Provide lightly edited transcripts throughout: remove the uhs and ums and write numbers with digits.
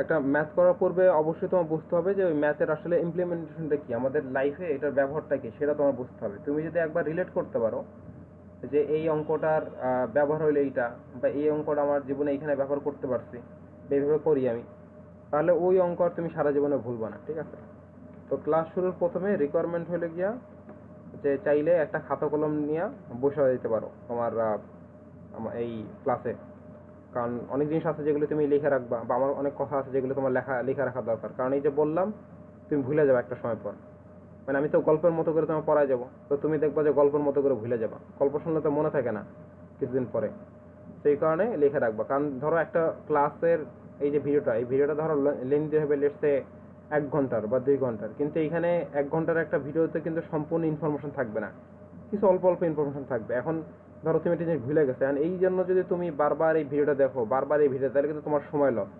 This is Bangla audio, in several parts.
একটা ম্যাথ করার পূর্বে অবশ্যই তোমার বুঝতে হবে যে ওই ম্যাথের আসলে ইমপ্লিমেন্টেশনটা কি, আমাদের লাইফে এটার ব্যবহারটা কি সেটা তোমার বুঝতে হবে। তুমি যদি একবার রিলেট করতে পারো যে এই অঙ্কটার ব্যবহার হইলো এইটা, বা এই অঙ্কটা আমার জীবনে এইখানে ব্যবহার করতে পারছি, এইভাবে করি আমি, তাহলে ওই অঙ্ক আর তুমি সারা জীবনে ভুলবা না, ঠিক আছে? তো ক্লাস শুরুর প্রথমে রিকোয়ারমেন্ট হলে গিয়া যে চাইলে একটা খাতা কলম নিয়ে বসে দিতে পারো তোমার এই ক্লাসে। কারণ অনেক জিনিস আছে যেগুলো তুমি লিখে রাখবা, বা আমার অনেক কথা আছে যেগুলো তোমার লেখা রাখা দরকার, কারণ এই যে বললাম তুমি ভুলে যাবে একটা সময় পর। মানে আমি তো গল্পের মতো করে তোমার পড়ায় যাবো, তো তুমি দেখবা যে গল্পের মতো করে ভুলে যাবা, গল্প শুনলে তো মনে থাকে না কিছুদিন পরে। সেই কারণে লিখে রাখবা। কারণ ধরো একটা ক্লাসের এই যে ভিডিওটা, এই ভিডিওটা ধরো লেন্থি হবে লেটসে 1 ঘন্টার বা 2 ঘন্টার, কিন্তু এখানে 1 ঘন্টার একটা ভিডিওতে কিন্তু সম্পূর্ণ ইনফরমেশন থাকবে না, কিছু অল্প অল্প ইনফরমেশন থাকবে। এখন ধরো তুমি একটা জিনিস ভুলে গেছো, এই জন্য যদি তুমি বারবার এই ভিডিওটা দেখো, বারবার এই ভিডিও, তাহলে কিন্তু তোমার সময় লস।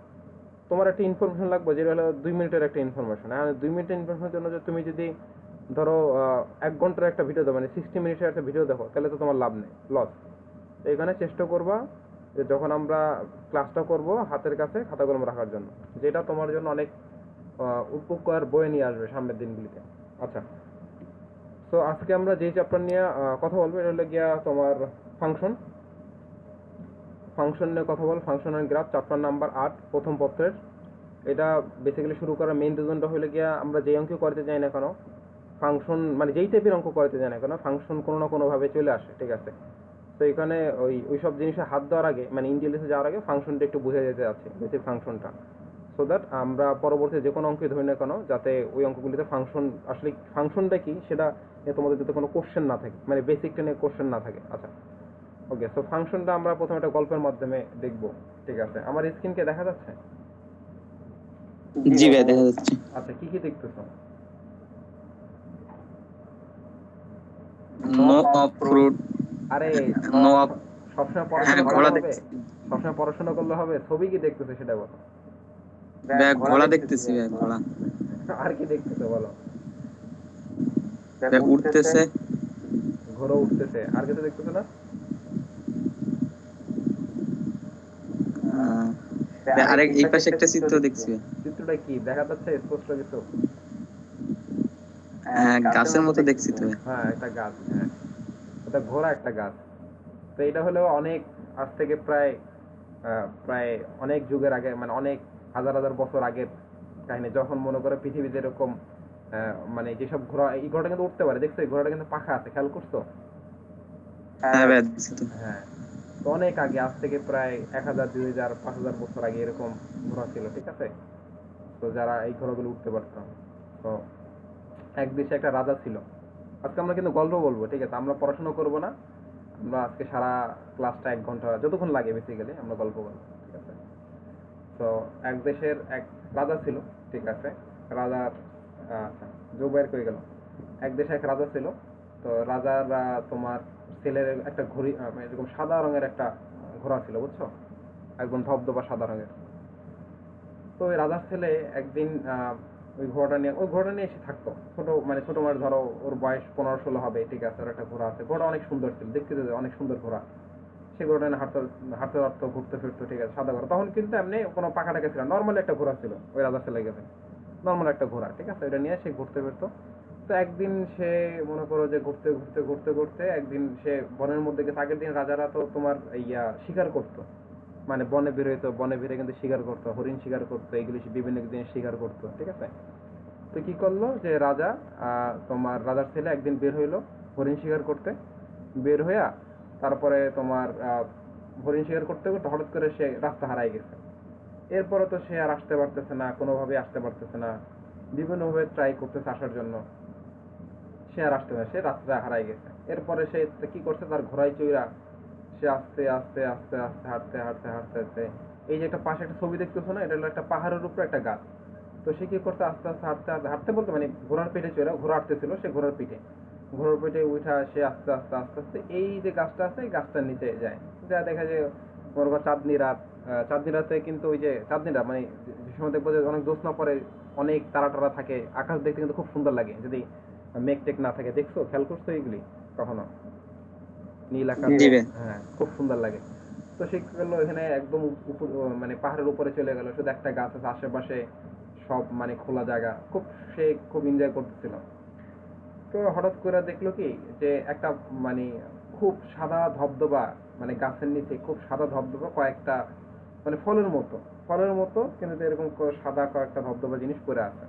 তোমার একটা ইনফরমেশন লাগবে যেটা হলো 2 মিনিটের একটা ইনফরমেশন, আর 2 মিনিটের ইনফরমেশনের জন্য তুমি যদি ধরো 1 ঘন্টার একটা ভিডিও দাও, মানে 60 মিনিটের একটা ভিডিও দেখো, তাহলে তো তোমার লাভ নেই, লস। এখানে চেষ্টা করবা যে যখন আমরা ক্লাসটা করব হাতের কাছে খাতা কলম রাখার জন্য, যেটা তোমার জন্য অনেক উপকার বয়ে নিয়ে আসবে সামনের দিনগুলিতে। আচ্ছা, তো আজকে আমরা যে চ্যাপ্টার নিয়ে কথা বলবো এটা হলো গিয়া তোমার ফাংশন। ফাংশন নিয়ে কথা বল, function and graph, chapter number 8, প্রথম পত্রের। এটা বেসিক্যালি শুরু করার মেইন রিজনটা হলো গিয়া আমরা যে অঙ্ক করতে যাই না কেন, ফাংশন মানে যেই টাইপের অঙ্ক করতে যাই না কেন, ফাংশন কোনো না কোনো ভাবে চলে আসে, ঠিক আছে? তো এখানে ওই সব জিনিসে হাত দেওয়ার আগে, মানে ইন্টিলিজেন্সে যাওয়ার আগে ফাংশনটা একটু বুঝে যেতে আছে, বেসিক ফাংশনটা, সো দ্যাট আমরা পরবর্তী যে কোনো অঙ্কে ধরি না কেন, যাতে ওই অঙ্কগুলিতে ফাংশন আসলে ফাংশনটা কি সেটা নিয়ে তোমাদের যাতে কোনো কোশ্চেন না থাকে, মানে বেসিকটা নিয়ে কোশ্চেন না থাকে। আচ্ছা, ওকে, সো ফাংশনটা আমরা প্রথমে একটা গল্পের মাধ্যমে দেখব, ঠিক আছে? আমার স্ক্রিনকে দেখা যাচ্ছে? জি ভাই, দেখা যাচ্ছে। আচ্ছা, কি কি দেখতেছো? No fruit. আরে নো। সবসময় হ্যাঁ, পড়াশোনা করলে ঘোড়া হবে? দেখছি। সবসময় পড়াশোনা করলে হবে? ছবি কি দেখতেছো সেটা বলো। ভাই ঘোড়া দেখতেছি, ভাই ঘোড়া। আর কি দেখতেছো বলো। ভাই উঠতেছে। ঘোড়া উঠতেছে, আর কিছু দেখতেছো না? ভাই আরেক এই পাশে একটা চিত্র দেখছি ভাই। চিত্রটা কি দেখা যাচ্ছে স্পষ্ট কিছু? হ্যাঁ, গাছের মতো দেখছি তো ভাই। হ্যাঁ, একটা গাছ, হ্যাঁ, ওটা ঘোড়া একটা গাছ। তো এটা হলো অনেক, আজ থেকে প্রায় প্রায় অনেক যুগের আগে, মানে অনেক হাজার হাজার বছর আগের কাহিনী। যখন মনে করো পৃথিবীতে এরকম মানে যেসব ঘোড়া, এই ঘোড়াটা কিন্তু উঠতে পারে, দেখছো? এই ঘোড়াটা কিন্তু পাখা আছে, খেয়াল করছো? হ্যাঁ ভাই, দেখছি তো। হ্যাঁ, তো অনেক আগে, আজ থেকে প্রায় 1000, 2000, 5000 বছর আগে এরকম ঘোড়া ছিল, ঠিক আছে? তো যারা এই ঘোড়াগুলো উঠতে পারতো। তো এক দেশে একটা রাজা ছিল। আজকে আমরা কিন্তু গল্প বলবো, ঠিক আছে? আমরা পড়াশোনা করবো না, আমরা আজকে সারা ক্লাসটা 1 ঘন্টা যতক্ষণ লাগে বেসিক্যালি আমরা গল্প বলবো, ঠিক আছে? তো এক দেশের এক রাজা ছিল, ঠিক আছে? রাজার আচ্ছা, যোগ বের করে গেল। এক দেশে এক রাজা ছিল। তো রাজার তোমার ছেলের একটা ঘড়ি, মানে এরকম সাদা রঙের একটা ঘোড়া ছিল, বুঝছো? একদম ধবধবা সাদা রঙের। তো ওই রাজার ছেলে একদিন ওই ঘোড়াটা নিয়ে এসে থাকতো। ছোট মানে ধরো ওর বয়স 15-16 হবে, ঠিক আছে? ওর একটা ঘোড়া আছে, ঘোড়া অনেক সুন্দর ছিল দেখতে, অনেক সুন্দর ঘোড়া। সে ঘোড়াটা নিয়ে হাঁটতে হাঁটতে হাঁটতে ঘুরতে ফিরতো, ঠিক আছে? সাদা ঘোড়া, তখন কিন্তু এমনি কোনো পাখা টাকা ছিল, নর্মাল একটা ঘোড়া ছিল ওই রাজার ছেলে গেছে, নর্মাল একটা ঘোড়া, ঠিক আছে? এটা নিয়ে সে ঘুরতে ফিরতো। তো একদিন সে মনে করো যে ঘুরতে ঘুরতে ঘুরতে ঘুরতে একদিন সে বনের মধ্যে গেছে। আগের দিন রাজারা তো তোমার শিকার করতো, মানে বনে বের হইতো, বনে বেরে কিন্তু শিকার করতো, হরিণ শিকার করতো, এগুলি বিভিন্ন জিনিস শিকার করতো, ঠিক আছে? তো কি করলো যে রাজা, তোমার রাজার ছেলে একদিন বের হইলো হরিণ শিকার করতে। বের হইয়া তারপরে তোমার হরিণ শিকার করতে করতে হঠাৎ করে সে রাস্তা হারাই গেছে। এরপরে তো সে আর আসতে পারতেছে না, কোনোভাবে আসতে পারতেছে না, বিভিন্নভাবে ট্রাই করতেছে আসার জন্য, সে আর আসতে পারে, সে রাস্তা হারাই গেছে। এরপরে সে কি করছে, তার ঘোড়ায় চড়া সে আস্তে আস্তে আস্তে আস্তে হাঁটতে হাঁটতে হাঁটতে হাঁটতে, এই যে একটা পাশে একটা ছবি দেখতেছো না, এটা হলো একটা পাহাড়ের উপরে একটা গাছ। তো সে কি করতে আস্তে আস্তে হাঁটতে হাঁটতে হাঁটতে বলতে মানে ঘোড়ার পিঠে চড়া, ঘোড়া হাঁটতেছিল, সে ঘোড়ার পিঠে, ঘোড়ার পিঠে উঠা সে আস্তে আস্তে আস্তে আস্তে এই যে গাছটা আছে এই গাছটার নিচে যায়। যা দেখা যায় মনে করো চাঁদনি রাত, চাঁদনি রাতে কিন্তু ওই যে চাঁদনি রাত মানে যে সময় দেখবো যে অনেক জ্যোৎস্না পরে, অনেক তারা টারা থাকে, আকাশ দেখতে কিন্তু খুব সুন্দর লাগে যদি মেঘ টেক না থাকে। দেখছো, খেয়াল করছো এগুলি কখনো? নীল আকাশ, জি ভাই। হ্যাঁ, খুব সুন্দর লাগে। তো সে কি করলো, এখানে একদম মানে পাহাড়ের উপরে চলে গেল, শুধু একটা গাছ আছে, আশেপাশে সব মানে খোলা জায়গা, সে খুব এনজয় করতেছিল। তো হঠাৎ করে দেখলো কি যে একটা মানে খুব সাদা ধবধবা, মানে গাছের নিচে খুব সাদা ধবধবা কয়েকটা, মানে ফলের মতো কিন্তু এরকম সাদা কয়েকটা ধবধবা জিনিস পড়ে আছে।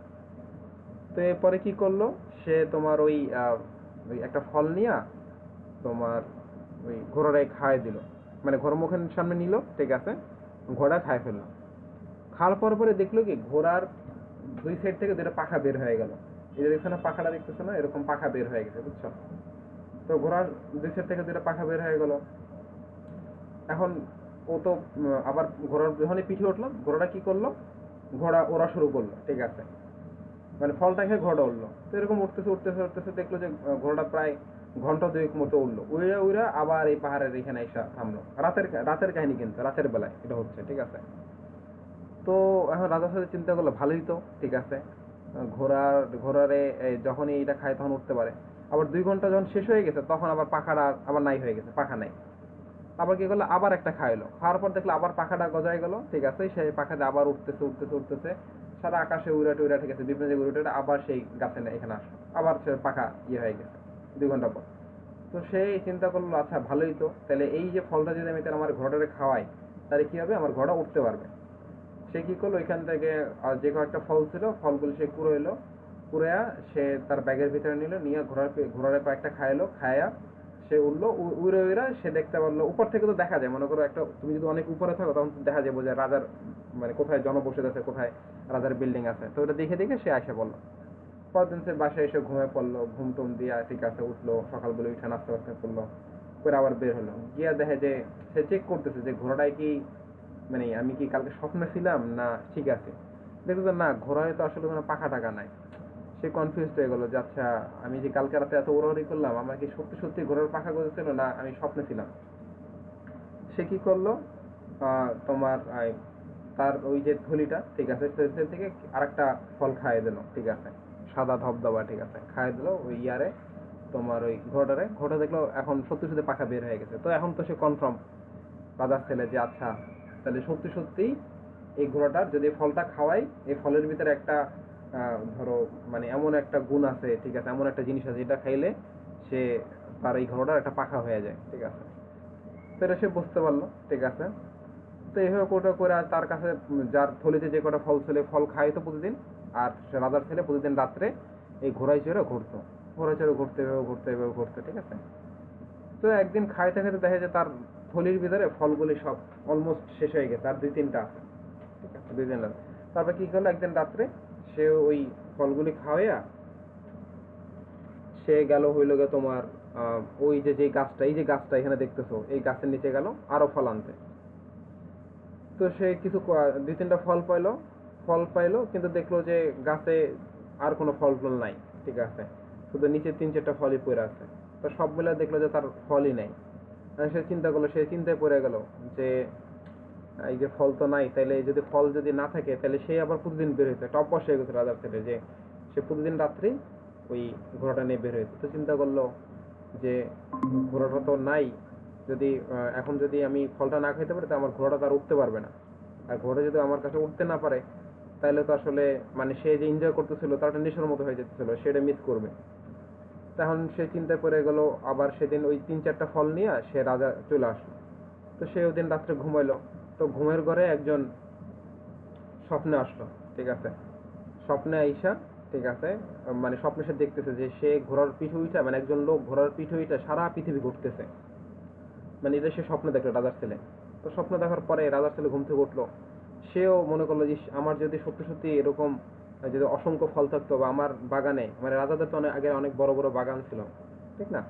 তো এরপরে কি করলো, সে তোমার ওই একটা ফল নিয়ে তোমার ওই ঘোড়াটাই খাওয়াই দিল, মানে ঘোড়া মুখের সামনে নিল, ঠিক আছে, ঘোড়া খায় ফেললো। খাওয়ার পরে দেখলো কি ঘোড়ার দুই সাইড থেকে দুটো পাখা বের হয়ে গেল। এই যে এখানে পাখাটা দেখতেছো না, এরকম পাখা বের হয়ে গেছে, বুঝছো? তো ঘোড়ার দুই সাইড থেকে দুটো পাখা বের হয়ে গেল। এখন ও তো আবার ঘোড়ার যখনই পিঠে উঠলো, ঘোড়াটা কি করলো, ঘোড়া ওড়া শুরু করলো, ঠিক আছে, মানে ফলটা খেয়ে ঘোড়া উঠলো। তো এরকম উঠতেছে উঠতেছে উঠতেছে, দেখলো যে ঘোড়াটা প্রায় ঘন্টা দুয়েক মতো উঠলো, উড়ে উড়ে আবার এই পাহাড়ের এখানে এসে থামলো। রাতের কাহিনী, কিন্তু রাতের বেলায় এটা হচ্ছে, ঠিক আছে। তো এখন রাজার সাথে চিন্তা করলো ভালোই তো, ঠিক আছে, ঘোড়ারে যখনই এটা খায় তখন উঠতে পারে। আবার 2 ঘন্টা যখন শেষ হয়ে গেছে তখন আবার পাখাটা আবার নাই হয়ে গেছে, পাখা নাই। আবার কি করলো, আবার একটা খাইলো, খাওয়ার পর দেখলো আবার পাখাটা গজায় গেল, ঠিক আছে, সেই পাখাতে আবার উঠতেছে উঠতেছে উঠতেছে, সারা আকাশে উড়া টুইরা, ঠিক আছে, বিভিন্ন জায়গায় উড়ে আবার সেই গাছে এখানে আসলো, আবার সে পাখা হয়ে গেছে 2 ঘন্টা পর। তো সেই চিন্তা করলো আচ্ছা ভালোই তো, তাহলে এই যে ফলটা যদি আমি তাহলে আমার ঘোড়াটারে খাওয়াই, তাহলে কি হবে, আমার ঘোড়া উঠতে পারবে। সে কি করলো, ওইখান থেকে যে কয়েকটা ফল ছিল ফলগুলো সে কুড়াইলো, কুড়াইয়া সে তার ব্যাগের ভিতরে নিল, নিয়ে ঘোড়ার কয়েকটা খাইলো, খায়া সে উঠলো, উড়ে উড়ে সে দেখতে পারলো, উপর থেকে তো দেখা যায়, মনে করো একটা, তুমি যদি অনেক উপরে থাকো তখন দেখা যাবে যে রাজার মানে কোথায় জনবসতি আছে, কোথায় রাজার বিল্ডিং আছে। তো ওটা দেখে দেখে সে আসে বললো। পরদিন সে বাসায় এসে ঘুমিয়ে পড়লো, ঘুম টুম দিয়া, ঠিক আছে, উঠলো, সকালবেলা উঠে নাস্তা টাস্তা করলো, করে আবার বের হলো, গিয়া দেখে যে সে চেক করতেছে যে ঘোড়াটাই কি, মানে আমি কি কালকে স্বপ্নে ছিলাম না ঠিক আছে। দেখো যে না, ঘোড়ায় তো আসলে কোনো পাখা টাকা নাই। সে কনফিউজ হয়ে গেল যে আচ্ছা, আমি যে কালকে রাতে এত উড়াউড়ি করলাম, আমার কি সত্যি সত্যি ঘোড়ার পাখা গজেছিল না আমি স্বপ্নে ছিলাম। সে কি করলো, তোমার তার ওই যে থলিটা, ঠিক আছে, থলি থেকে আরেকটা ফল খাইয়ে দিল, ঠিক আছে, সাদা ধবধবা, ঠিক আছে, খাইয়ে দিল ওই তোমার ওই ঘোড়া দেখলো এখন সত্যি সত্যি পাখা বের হয়ে গেছে। তো এখন তো সে কনফার্ম, রাজার ছেলে, যে আচ্ছা তাহলে সত্যি সত্যি এই ঘোড়াটার যদি ফলটা খাওয়াই, এই ফলের ভিতরে একটা ধরো মানে এমন একটা গুণ আছে, ঠিক আছে, এমন একটা জিনিস আছে যেটা খাইলে সে তার এই ঘোড়াটার একটা পাখা হয়ে যায়, ঠিক আছে। তো এটা সে বুঝতে পারলো, ঠিক আছে। তো এইভাবে কোটা করে তার কাছে যার থলিতে যে কটা ফল ছিল ফল খাইতো প্রতিদিন, আর সে রাজার ছেলে প্রতিদিন রাত্রে এই ঘোড়ায় চড়ে ঘুরতো, ঘুরতে, ঠিক আছে। তো একদিন খাইতে খাইতে দেখা যায় তার থলির ভিতরে ফলগুলি সব অলমোস্ট শেষ হয়ে গেছে, আর 2-3টা আছে, ঠিক আছে, 2-3টা। তারপর কি করলো, একদিন রাত্রে সে ওই ফলগুলি খাওয়াইয়া সে গেল হইল গে তোমার ওই যে গাছটা, এই যে গাছটা এখানে দেখতেছো, এই গাছের নিচে গেল আরো ফল আনতে। তো সে কিছু 2-3টা ফল পাইলো, কিন্তু দেখলো যে গাছে আর কোনো ফল ফল নাই, ঠিক আছে, শুধু নিচে 3-4টা ফলই পড়ে আছে। তো সব মিলে দেখলো যে তার ফলই নাই। সে চিন্তা করলো, সে চিন্তায় পড়ে গেল যে এই যে ফল তো নাই, তাহলে যদি ফল যদি না থাকে তাহলে সে আবার প্রতিদিন বের হয়েছে, একটা অভ্যাস হয়ে গেছে রাজার ছেলে যে সে প্রতিদিন রাত্রি ওই ঘোড়াটা নিয়ে বের হয়েছে। তো চিন্তা করলো যে ঘোড়াটা তো নাই, যদি এখন যদি আমি ফলটা না খাইতে পারি তো আমার ঘোড়াটা তো আর উঠতে পারবে না, আর ঘোড়া যদি আমার কাছে উঠতে না পারে তাহলে তো আসলে মানে সে যে এনজয় করতেছিল তার একটা নেশার মতো হয়ে যেতেছিল, সেটা মিস করবে। তখন সে চিন্তা করে গেল, আবার সেদিন ওই 3-4টা ফল নিয়ে সে রাজা চলে আসলো। তো সে ওই দিন রাত্রে ঘুমাইলো। তো ঘুমের ঘরে একজন স্বপ্নে আসলো, ঠিক আছে, স্বপ্নে আইসা, ঠিক আছে, মানে স্বপ্নে সে দেখতেছে যে সে ঘোড়ার পিঠে উঠা, মানে একজন লোক ঘোড়ার পিঠে উঠা সারা পৃথিবী ঘুরতেছে, মানে এটা সে স্বপ্নে দেখলো রাজার ছেলে। তো স্বপ্ন দেখার পরে রাজার ছেলে ঘুম থেকে উঠলো, সেও মনে করলো যে আমার যদি সত্যি সত্যি এরকম যদি অসংখ্য ফল থাকতো, বা আমার বাগানে, মানে রাজাদের তো আগে অনেক বড় বড় বাগান ছিল, ঠিক না?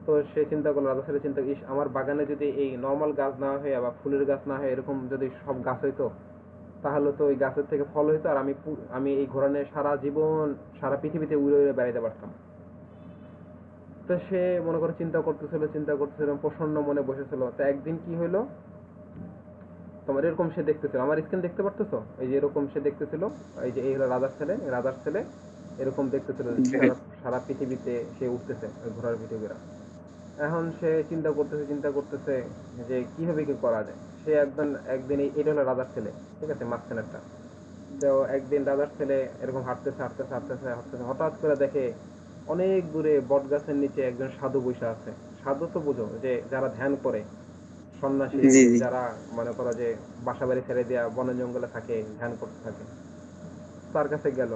তো সে চিন্তা করলো, রাজা ছেলে চিন্তা, আমার বাগানে যদি এই নর্মাল গাছ না হয়ে বা ফুলের গাছ না হয়ে এরকম যদি সব গাছ হইতো, তাহলে তো ওই গাছের থেকে ফল হইতো, আর আমি এই ঘোড়া নিয়ে সারা জীবন সারা পৃথিবীতে উড়ে উড়ে বেড়াইতে পারতাম। তো সে মনে করে চিন্তা করতেছিল, প্রসন্ন মনে বসেছিল। তো একদিন কি হইলো, তোমার এরকম সে দেখতেছিল, আমার স্ক্রিন দেখতে পারতেছো, এই যে এরকম সে দেখতেছিল, এই যে এই হলো রাজার ছেলে এরকম দেখতেছিল সারা পৃথিবীতে সে উঠতেছে ঘোড়ার পিঠে ঘোরা। এখন সে চিন্তা করতেছে যে কিভাবে কি করা যায়। সে একদিন এটা হলো রাজার ছেলে, ঠিক আছে, মাঝখানেরটা। তো একদিন রাজার ছেলে এরকম হাঁটতেছে, হঠাৎ করে দেখে অনেক দূরে বট গাছের নিচে একজন সাধু বসে আছে। সাধু তো বুঝো যে যারা ধ্যান করে, সন্ন্যাসী, জি জি। যারা মনে করো যে বাসা বাড়ি ছেড়ে দেওয়া বনে জঙ্গলে থাকে, ধ্যান করতে থাকে। তার কাছে গেল,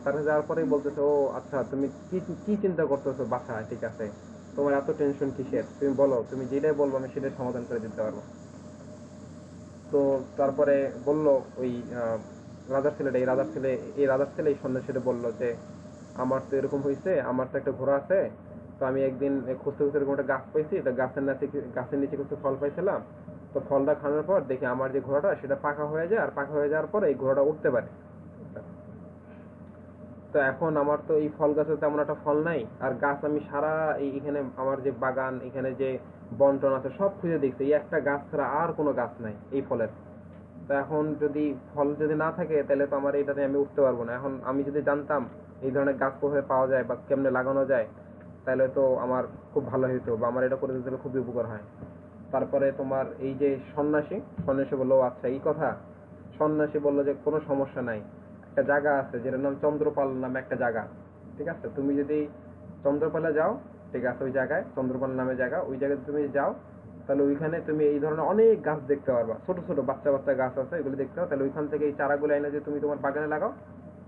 তার কাছে যাওয়ার পরেই বলতেছে, ও আচ্ছা, তুমি কি কি চিন্তা করতেছো বাসায়, ঠিক আছে, তোমার এত টেনশন কিসের, তুমি বলো, তুমি যেটাই বলবো আমি সেটাই সমাধান করে দিতে পারবো। তো তারপরে বলল ওই রাজার ছেলে এই সন্ন্যাসীটা বলল যে আমার তো এরকম হয়েছে, আমার তো একটা ঘোড়া আছে, তো আমি একদিন খুঁজতে খুঁজতে এরকম একটা গাছ পাইছি, তো গাছের নিচে কিছু ফল পাইছিলাম, তো ফলটা খাওয়ার পর দেখি আমার যে ঘোড়াটা সেটা পাকা হয়ে যায়, আর পাকা হয়ে যাওয়ার পর এই ঘোড়াটা উঠতে পারে। তো এখন আমার তো এই ফল গাছে তেমন একটা ফল নাই, আর গাছ আমি সারা এখানে আমার যে বাগান, এখানে যে বন্টন আছে সব খুঁজে দেখছি, এই একটা গাছ ছাড়া আর কোনো গাছ নাই এই ফলের। তো এখন যদি ফল যদি না থাকে তাহলে তো আমার এটাতে আমি উঠতে পারবো না। এখন আমি যদি জানতাম এই ধরনের গাছ কোথায় পাওয়া যায় বা কেমনে লাগানো যায়, তাহলে তো আমার খুব ভালো হতো, বা আমার এটা করে দিতে খুবই উপকার হয়। তারপরে তোমার এই যে সন্ন্যাসী বললো, আচ্ছা এই কথা। সন্ন্যাসী বললো যে কোনো সমস্যা নাই, একটা জায়গা আছে যেটার নাম চন্দ্রপাল নামে একটা জায়গা, ঠিক আছে, তুমি যদি চন্দ্রপালে যাও, ঠিক আছে, ওই জায়গায় চন্দ্রপাল নামে জায়গা, ওই জায়গায় তুমি যাও, তাহলে ওইখানে তুমি এই ধরনের অনেক গাছ দেখতে পারবা, ছোট ছোট বাচ্চা বাচ্চা গাছ আছে, এগুলো দেখতে পাও। তাহলে ওইখান থেকে এই চারাগুলো এনে যে তুমি তোমার বাগানে লাগাও,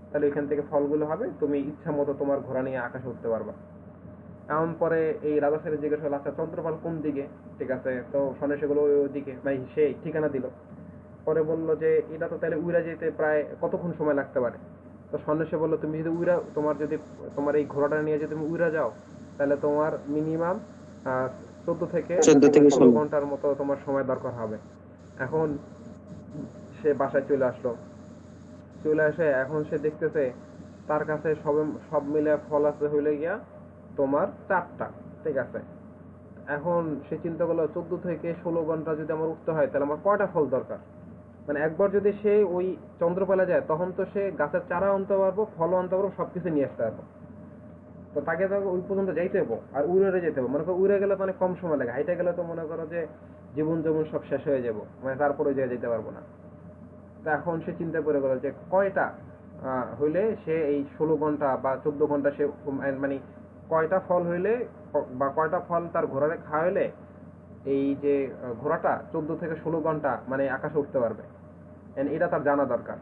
তাহলে ওইখান থেকে ফলগুলো হবে, তুমি ইচ্ছা মতো তোমার ঘোড়া নিয়ে আকাশে উঠতে পারবা। এমন পরে এই রাজা ছেলে জিজ্ঞেস করলো, আচ্ছা চন্দ্রপাল কোন দিকে, ঠিক আছে, তো সন্ন্যাসীগুলো ওই দিকে, ভাই সেই ঠিকানা দিল। পরে বললো যে এটা তো তাহলে উইরা যেতে প্রায় কতক্ষণ সময় লাগতে পারে। তো সন্ন্যাসী বললো, তুমি যদি তোমার এই ঘোড়াটা নিয়ে যদি তুমি উইরা যাও, তাহলে তোমার মিনিমাম 14 থেকে 16 16 ঘন্টার মতো তোমার সময় দরকার হবে। এখন সে বাসায় চলে আসলো, চলে আসে এখন সে দেখতেছে তার কাছে সব মিলে ফল আছে হইলে গিয়া তোমার 4টা, ঠিক আছে। এখন সে চিন্তা করলো 14 থেকে 16 ঘন্টা যদি আমার উঠতে হয়, তাহলে আমার কয়টা ফল দরকার। মানে একবার যদি সে ওই চন্দ্রপালা যায়, তখন তো সে গাছের চারা আনতে পারবো, ফল আনতে পারবো, সবকিছু নিয়ে আসতে পারবো। তো তাকে তো ওই পর্যন্ত যাইতে হবো, আর উড়ে যেতে হবে, মনে করো উড়ে গেলে তো অনেক কম সময় লাগে, হাইটে গেলে তো মনে করো যে জীবন যেমন সব শেষ হয়ে যাবো, মানে তারপরে ওই জায়গায় যেতে পারবো না। তো এখন সে চিন্তা করে গেল যে কয়টা হইলে সে এই 16 ঘন্টা বা 14 ঘন্টা সে মানে কয়টা ফল হইলে বা কয়টা ফল তার ঘোড়ারে খাওয়াইলে এই যে ঘোড়াটা 14 থেকে 16 ঘন্টা মানে আকাশে উঠতে পারবে, এটা তার জানা দরকার।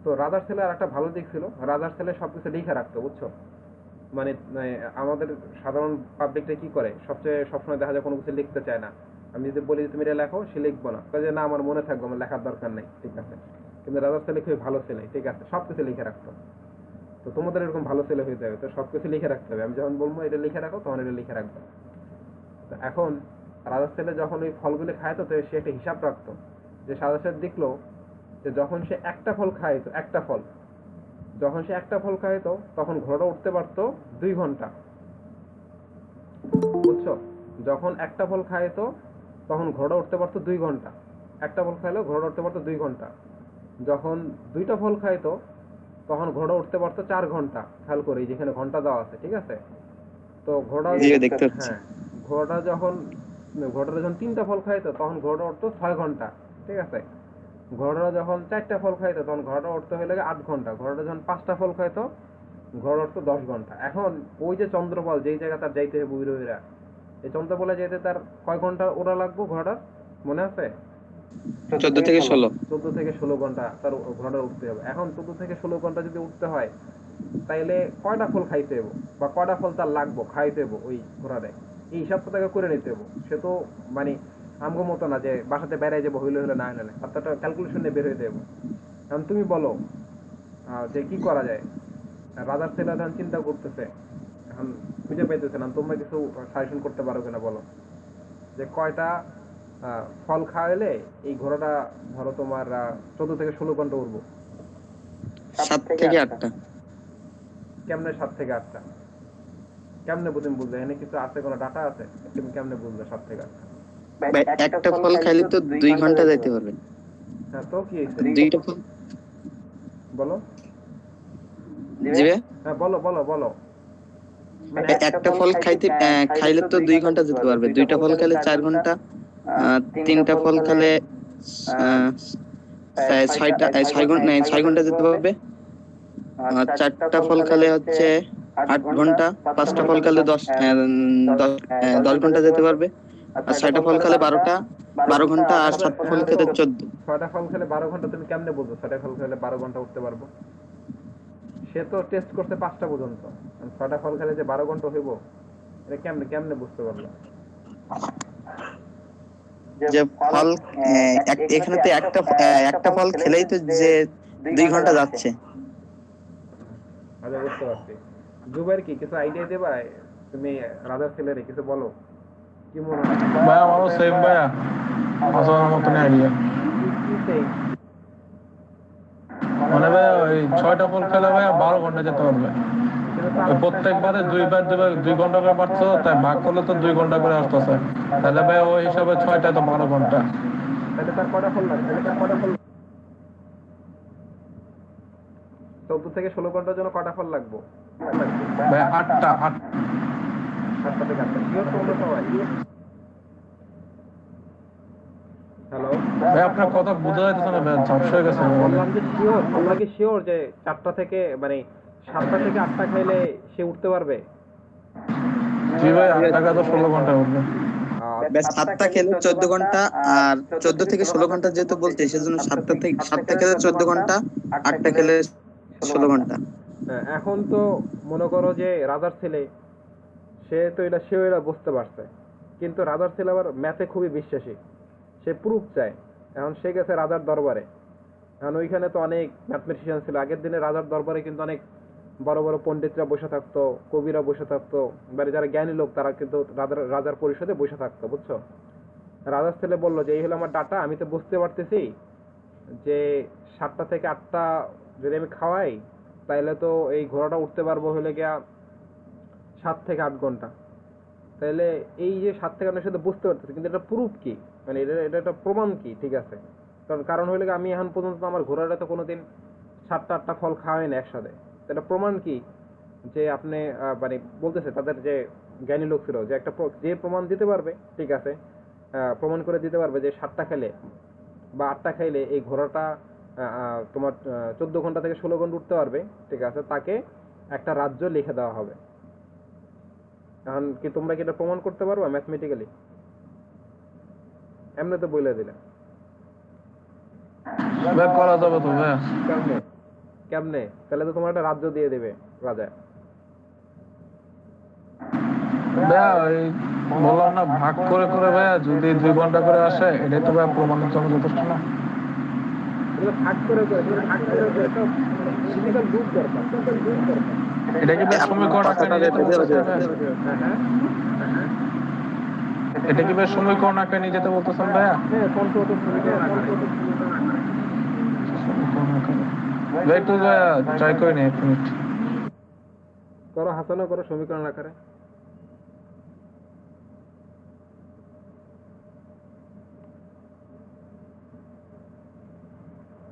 তো রাজার ছেলে আর একটা ভালো দিক ছিল, রাজার ছেলে সবকিছু লিখে রাখতো, বুঝছো, মানে আমাদের সাধারণ পাবলিকটা কি করে, সবসময় দেখা যায় কোনো কিছু লিখতে চায় না। আমি যদি বলি যে তুমি এটা লেখো, সে লিখবো না, কাজে না আমার মনে থাকবো, আমার লেখার দরকার নেই, ঠিক আছে। কিন্তু রাজার ছেলে খুবই ভালো ছেলে, ঠিক আছে, সবকিছু লিখে রাখতো। তো তোমাদের এরকম ভালো ছেলে হইতে হবে, তো সবকিছু লিখে রাখতে হবে, আমি যখন বলবো এটা লিখে রাখো, তখন এটা লিখে রাখবো। তো এখন রাজার ছেলে যখন ওই ফলগুলি খাইতো, তো সে একটা হিসাব রাখতো, যে রাজার ছেলে দেখলো যে যখন সে একটা ফল খাইতো, যখন সে একটা ফল খাইতো, তখন ঘোড়াটা উঠতে পারতো 2 ঘন্টা, বুঝছো, যখন একটা ফল খাইতো তখন ঘোড়া উঠতে পারতো 2 ঘন্টা, একটা ফল খাইলো ঘোড়া উঠতে পারতো 2 ঘন্টা। যখন 2টা ফল খাইতো তখন ঘোড়া উঠতে পারতো 4 ঘন্টা, খেয়াল করি যেখানে ঘন্টা দেওয়া আছে, ঠিক আছে। তো দেখতে পাচ্ছি। হ্যাঁ, ঘোড়াটা যখন 3টা ফল খাইতো তখন ঘোড়া উঠতো 6 ঘন্টা, ঠিক আছে। ঘোড়াটা যখন 4টা ফল খাইতো তখন ঘোড়াটা উঠতে হয়ে লাগে 8 ঘন্টা। ঘোড়াটা যখন 5টা ফল খাইতো ঘোড়া উঠতো 10 ঘন্টা। এখন ওই যে চন্দ্রপাল যেই জায়গা তার যাইতে হবে উইরা, এই চন্দ্রপালে যেতে তার কয় ঘন্টা ওরা লাগবে ঘোড়াটা, মনে আছে? 14 থেকে 16। 14 থেকে 16 ঘন্টা তার ঘোড়াটা উঠতে হবে। এখন 14 থেকে 16 ঘন্টা যদি উঠতে হয়, তাইলে কয়টা ফল খাইতে হবে বা কয়টা ফল তার লাগবো খাইতে হবে ওই ঘোড়ারে, এই হিসাবটা তাকে করে নিতে হবে। সে তো মানে আমগো মতো না যে বাসাতে বেড়াই যাবো, হইলে হইলে না হইলে, আপনারটা ক্যালকুলেশন নিয়ে বের হইতে হবে। এখন তুমি বলো যে কি করা যায়। রাজার ছেলে এখন চিন্তা করতেছে, এখন খুঁজে পাইতেছে না, তোমরা কিছু সাজেশন করতে পারো কিনা বলো, যে কয়টা ফল খাওয়াইলে এই ঘোড়াটা ধরো তোমার 14 থেকে 16 ঘন্টা উঠবো। 7 থেকে 8টা। কেমনে 7 থেকে 8টা? কেমনে তুমি বুঝলে? এখানে কিছু আছে, কোনো ডাটা আছে? তুমি কেমনে বুঝলে 7 থেকে 8টা? ভাই একটা ফল খাইলে তো 2 ঘন্টা যাইতে পারবে। হ্যাঁ, তো কি হইছে? 2টা ফল। বলো। জি ভাই, হ্যাঁ, বলো বলো বলো। মানে একটা ফল খাইলে তো 2 ঘন্টা যেতে পারবে, 2টা ফল খেলে 4 ঘন্টা, 3টা ফল খেলে ছয় ঘন্টা যেতে পারবে। আর চারটা ফল খেলে হচ্ছে 8 ঘন্টা, পাঁচটা ফল খেলে 10 ঘন্টা যেতে পারবে। আর 6টা ফল খেলে 12 ঘন্টা, আর 7 ফল খেলে 14। 6টা ফল খেলে 12 ঘন্টা, তুমি কেমনে বলছো 6টা ফল খেলে 12 ঘন্টা উঠতে পারবো? সে তো টেস্ট করতে 5টা পর্যন্ত, 6টা ফল খেলে যে 12 ঘন্টা হইব, এটা কেমনে কেমনে বুঝতে পারলো? যে ফল এখানে তো একটা ফল খেলেই তো যে 2 ঘন্টা যাচ্ছে। আচ্ছা, বুঝতে পারছি। জুবাইর, কি কিছু আইডিয়া দেবা? তুমি রাজার ছেলেরে কিছু বলো, কি মনে হয়? ভাইয়া আমারও সেম ভাইয়া, হাসানের মতন আইডিয়া। কি সেই? মানে ভাইয়া ওই 6টা ফল খেলে ভাইয়া 12 ঘন্টা যেতে পারবে। কিন্তু তো ওই আরো প্রত্যেকবারে দুইবার 2 ঘন্টা করে পারছো, তাই ভাগ করলে তো 2 ঘন্টা করে আসতেছে। তাহলে ভাইয়া ওই হিসাবে 6টা তো 12 ঘন্টা। তাহলে তার কয়টা ফল লাগবে? 14 থেকে 16 ঘন্টার জন্য কয়টা ফল লাগবে? ভাইয়া 8টা। 7টা থেকে 8টা। শিওর তোমরা সবাই? হ্যালো, ভাই আপনার কথা বোঝা যাইতেছে না ভাইয়া, ঝাপসা হয়ে গেছে। বললাম যে শিওর, তোমরা কি শিওর যে 4টা থেকে মানে 7টা থেকে 8টা খাইলে সে উঠতে পারবে? জি ভাই, 8 টাকা তো 16 ঘন্টা উঠবে। ব্যাস 7টা খেলে 14 ঘন্টা, আর 14 থেকে 16 ঘন্টা যেহেতু বলতে, সেজন্য 7টা খেলে 14 ঘন্টা, 8টা খেলে 16 ঘন্টা। এখন তো মনে করো যে রাজার ছেলে, সেও এটা বুঝতে পারছে, কিন্তু রাজার ছেলে আবার ম্যাথে খুবই বিশ্বাসী, সে প্রুফ চায়। এখন সে গেছে রাজার দরবারে। এখন ওইখানে তো অনেক ম্যাথমেটিশিয়ান ছিল আগের দিনে, রাজার দরবারে কিন্তু অনেক বড় বড় পণ্ডিতরা বসে থাকতো, কবিরা বসে থাকতো, মানে যারা জ্ঞানী লোক তারা কিন্তু রাজার পরিষদে বসে থাকতো, বুঝছো? রাজার ছেলে বললো যে এই হলো আমার ডাটা, আমি তো বুঝতে পারতেছি যে 7টা থেকে 8টা যদি আমি খাওয়াই, তাহলে তো এই ঘোড়াটা উঠতে পারবো হলে গিয়া 7 থেকে 8 ঘন্টা। তাহলে এই যে 7 থেকে 8 সাথে বুঝতে পারতেছি, কিন্তু এটা প্রুফ কি, মানে এটা একটা প্রমাণ কি? ঠিক আছে, কারণ হইলে আমি এখন পর্যন্ত আমার ঘোড়াটা তো কোনোদিন 7টা 8টা ফল খাওয়াই না একসাথে। এটা প্রমাণ কি যে আপনি মানে বলতেছে তাদের যে জ্ঞানী লোক ছিল, যে একটা যে প্রমাণ দিতে পারবে, ঠিক আছে, প্রমাণ করে দিতে পারবে যে 7টা খেলে বা 8টা খাইলে এই ঘোড়াটা তোমার 14 ঘন্টা থেকে 16 ঘন্টা উঠতে পারবে, ঠিক আছে, তাকে একটা রাজ্য লিখে দেওয়া হবে। এখন কি তোমরা কি এটা প্রমাণ করতে পারবা ম্যাথমেটিক্যালি? এমনি তো বলে দিলে। ভাই করা যাবে তো ভাইয়া। কেমনে কেমনে? তাহলে তো তোমার একটা রাজ্য দিয়ে দেবে রাজা। ভাইয়া ওই বললাম না, ভাগ করে করে ভাইয়া যদি 2 ঘন্টা করে আসে, এটাই তো ভাইয়া প্রমাণের জন্য যথেষ্ট না। এগুলো ভাগ করে একটা ফিজিক্যাল রূপ দরকার। এটা কি ভাই সমীকরণ আকারে নিয়ে যেতে বলতেছেন ভাইয়া? হ্যাঁ, এটা কি ভাই সমীকরণ আকারে নিয়ে যেতে বলতেছেন ভাইয়া? হ্যাঁ, পঞ্চগত সমীকরণ আকারে। সমীকরণ আকারে ভাই, একটু ভাইয়া ট্রাই করে নি 1 মিনিট। করো, হাসানো করো সমীকরণ আকারে।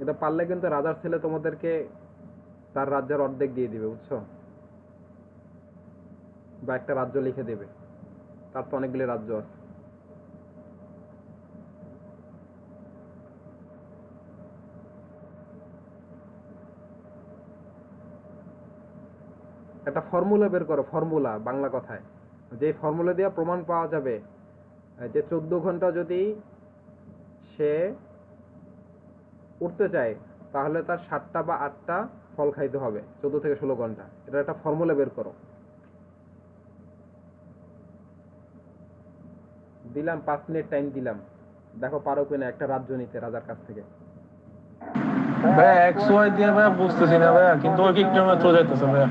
এটা পারলে কিন্তু রাজার ছেলে তোমাদেরকে তার রাজ্যের অর্ধেক দিয়ে দিবে, বুঝছো? বা একটা রাজ্য লিখে দেবে, তার তো অনেকগুলি রাজ্য আছে। একটা ফর্মুলা বের করো, ফর্মুলা বাংলা কথায়, যে ফর্মুলা দিয়ে প্রমাণ পাওয়া যাবে যে 14 ঘন্টা যদি সে উঠতে চায়, তাহলে তার 7টা বা 8টা ফল খাইতে হবে 14 থেকে 16 ঘন্টা। এটা একটা ফর্মুলা বের করো। দিলাম 5 মিনিট টাইম দিলাম, দেখো পারো কিনা একটা রাজ্য নিতে রাজার কাছ থেকে। ভাইয়া এক্স ওয়াই দিয়ে ভাইয়া বুঝতেছি না ভাইয়া, কিন্তু ওই কিক টাইমে চলে যাইতেছে ভাইয়া।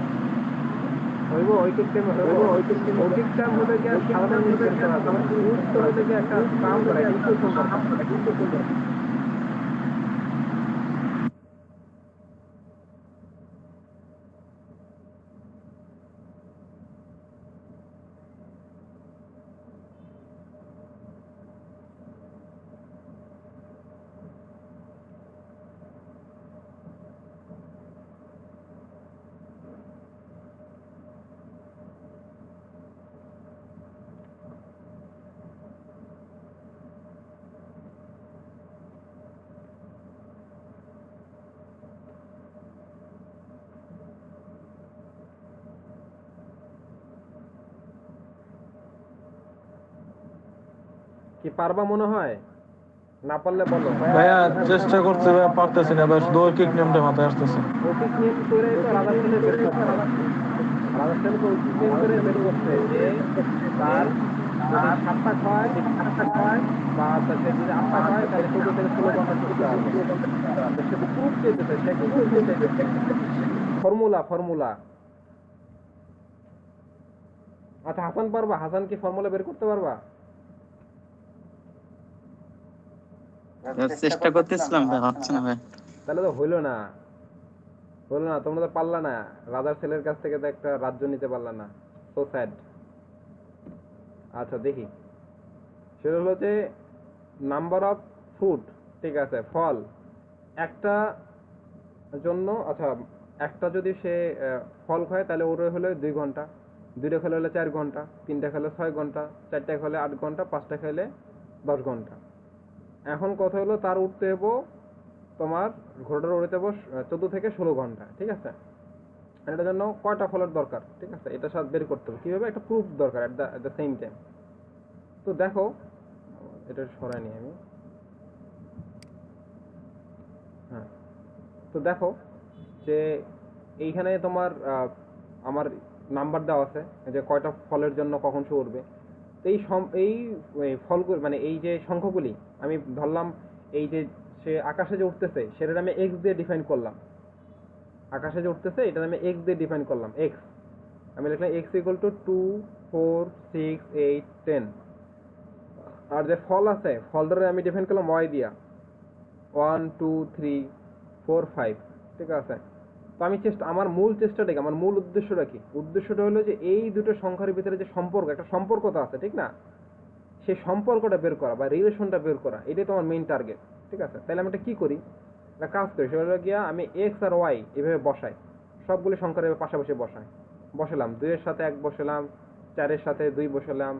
হইব ঐকিক টাইম হইব। ঐকিক টাইম হলে কি সাধারণ জিনিস বের করা যাবে? তো হলে কি একটা কাম করে ইকুয়েশন দরকার। কি পারবা মনে হয়? না পারলে বলো। ভাইয়া চেষ্টা করছি ভাইয়া, পারতেছি না ভাই, শুধু ঐকিক নিয়মটা মাথায় আসতেছে। ঐকিক নিয়ম করেই তো রাদার সেলের বের করছে। রাদার সেলকে ঐকিক নিয়ম করে বের করছে যে তার যদি 7টা খায় বা সে যদি 8টা খায় তাহলে 14 থেকে 16 ঘন্টা টিকতে পারবে। তো সে তো প্রুফ চাইতেছে, সে একটা ইকুয়েশন চাইতেছে, ফর্মুলা। আচ্ছা হাসান পারবা? হাসান কি ফর্মুলা বের করতে পারবা? চেষ্টা করতেছিলাম ভাই, হচ্ছে না ভাই। তাহলে তো হইলো না, তোমরা তো পারলা না। রাজার ছেলের কাছ থেকে তো একটা রাজ্য নিতে পারলা না, সো স্যাড। আচ্ছা দেখি, সেটা হলো যে নাম্বার অফ ফ্রুট, ঠিক আছে, ফল একটা জন্য। আচ্ছা একটা যদি সে ফল খায় তাহলে ওর হলো 2 ঘন্টা, 2টা খেলে হলে 4 ঘন্টা, 3টা খেলে 6 ঘন্টা, 4টা খেলে 8 ঘন্টা, 5টা খেলে 10 ঘন্টা। এখন কথা হলো তার উঠতে হবো, তোমার ঘোড়াটার উড়তে হবো 14 থেকে 16 ঘন্টা, ঠিক আছে। এটার জন্য কয়টা ফলের দরকার, ঠিক আছে, এটা সাথে বের করতে হবে কিভাবে, একটা প্রুফ দরকার এট দ্য সেম টাইম। তো দেখো, এটা সরাইনি আমি। হ্যাঁ, তো দেখো যে এইখানে তোমার আমার নাম্বার দেওয়া আছে যে কয়টা ফলের জন্য কখন সে উঠবে। তো এই ফলগুলো মানে এই যে সংখ্যাগুলি আমি ধরলাম, এই যে সে আকাশে যে উঠতেছে সেটা আমি এক্স দিয়ে ডিফাইন করলাম। আকাশে যে উঠতেছে এটা আমি এক্স দিয়ে ডিফাইন করলাম, এক্স আমি লিখলাম এক্স ইকুয়াল টু 2 4 6 8 10। আর যে ফল আছে ফলটারে আমি ডিফাইন করলাম ওয়াই দিয়া, 1 2 3 4 5, ঠিক আছে। তো আমি আমার মূল চেষ্টাটা কি, আমার মূল উদ্দেশ্যটা কি? উদ্দেশ্যটা হলো যে এই দুটো সংখ্যার ভিতরে যে সম্পর্ক, একটা সম্পর্ক তো আছে, ঠিক না? সেই সম্পর্কটা বের করা বা রিলেশনটা বের করা, এটাই তো আমার মেইন টার্গেট, ঠিক আছে। তাহলে আমি একটা কি করি, একটা কাজ করি, সেটা হলো গিয়া আমি এক্স আর ওয়াই এভাবে বসাই, সবগুলি সংখ্যার এভাবে পাশাপাশি বসালাম। 2 এর সাথে 1 বসালাম, 4 এর সাথে 2 বসালাম,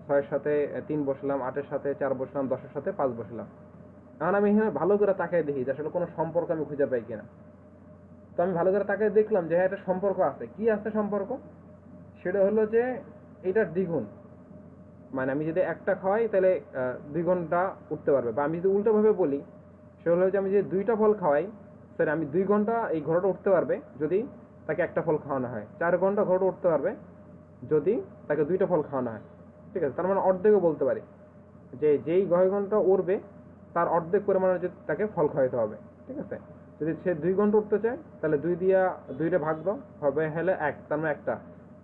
6 এর সাথে 3 বসালাম, 8 এর সাথে 4 বসালাম, 10 এর সাথে 5 বসালাম। এখন আমি এখানে ভালো করে তাকায় দেখি যে আসলে কোনো সম্পর্ক আমি খুঁজে পাই কিনা। তো আমি ভালো করে তাকায় দেখলাম যে হ্যাঁ একটা সম্পর্ক আছে। কি আছে সম্পর্ক? সেটা হলো যে এটার দ্বিগুণ, মানে আমি যদি একটা খাওয়াই তাহলে 2 ঘন্টা উঠতে পারবে। বা আমি যদি উল্টো ভাবে বলি, সেটা হলো যে আমি যদি 2টা ফল খাওয়াই, স্যার আমি 2 ঘন্টা এই ঘোড়াটা উঠতে পারবে যদি তাকে একটা ফল খাওয়ানো হয়। 4 ঘন্টা ঘোড়াটা উঠতে পারবে যদি তাকে 2টা ফল খাওয়ানো হয়, ঠিক আছে। তার মানে অর্ধেকও বলতে পারি যে যেই ঘন্টা উড়বে তার অর্ধেক পরিমাণে যদি তাকে ফল খাওয়াইতে হবে, ঠিক আছে। যদি সে 2 ঘন্টা উঠতে চায় তাহলে 2 দিয়া 2টা ভাগ দাও, হবে হলে 1, তার মানে একটা।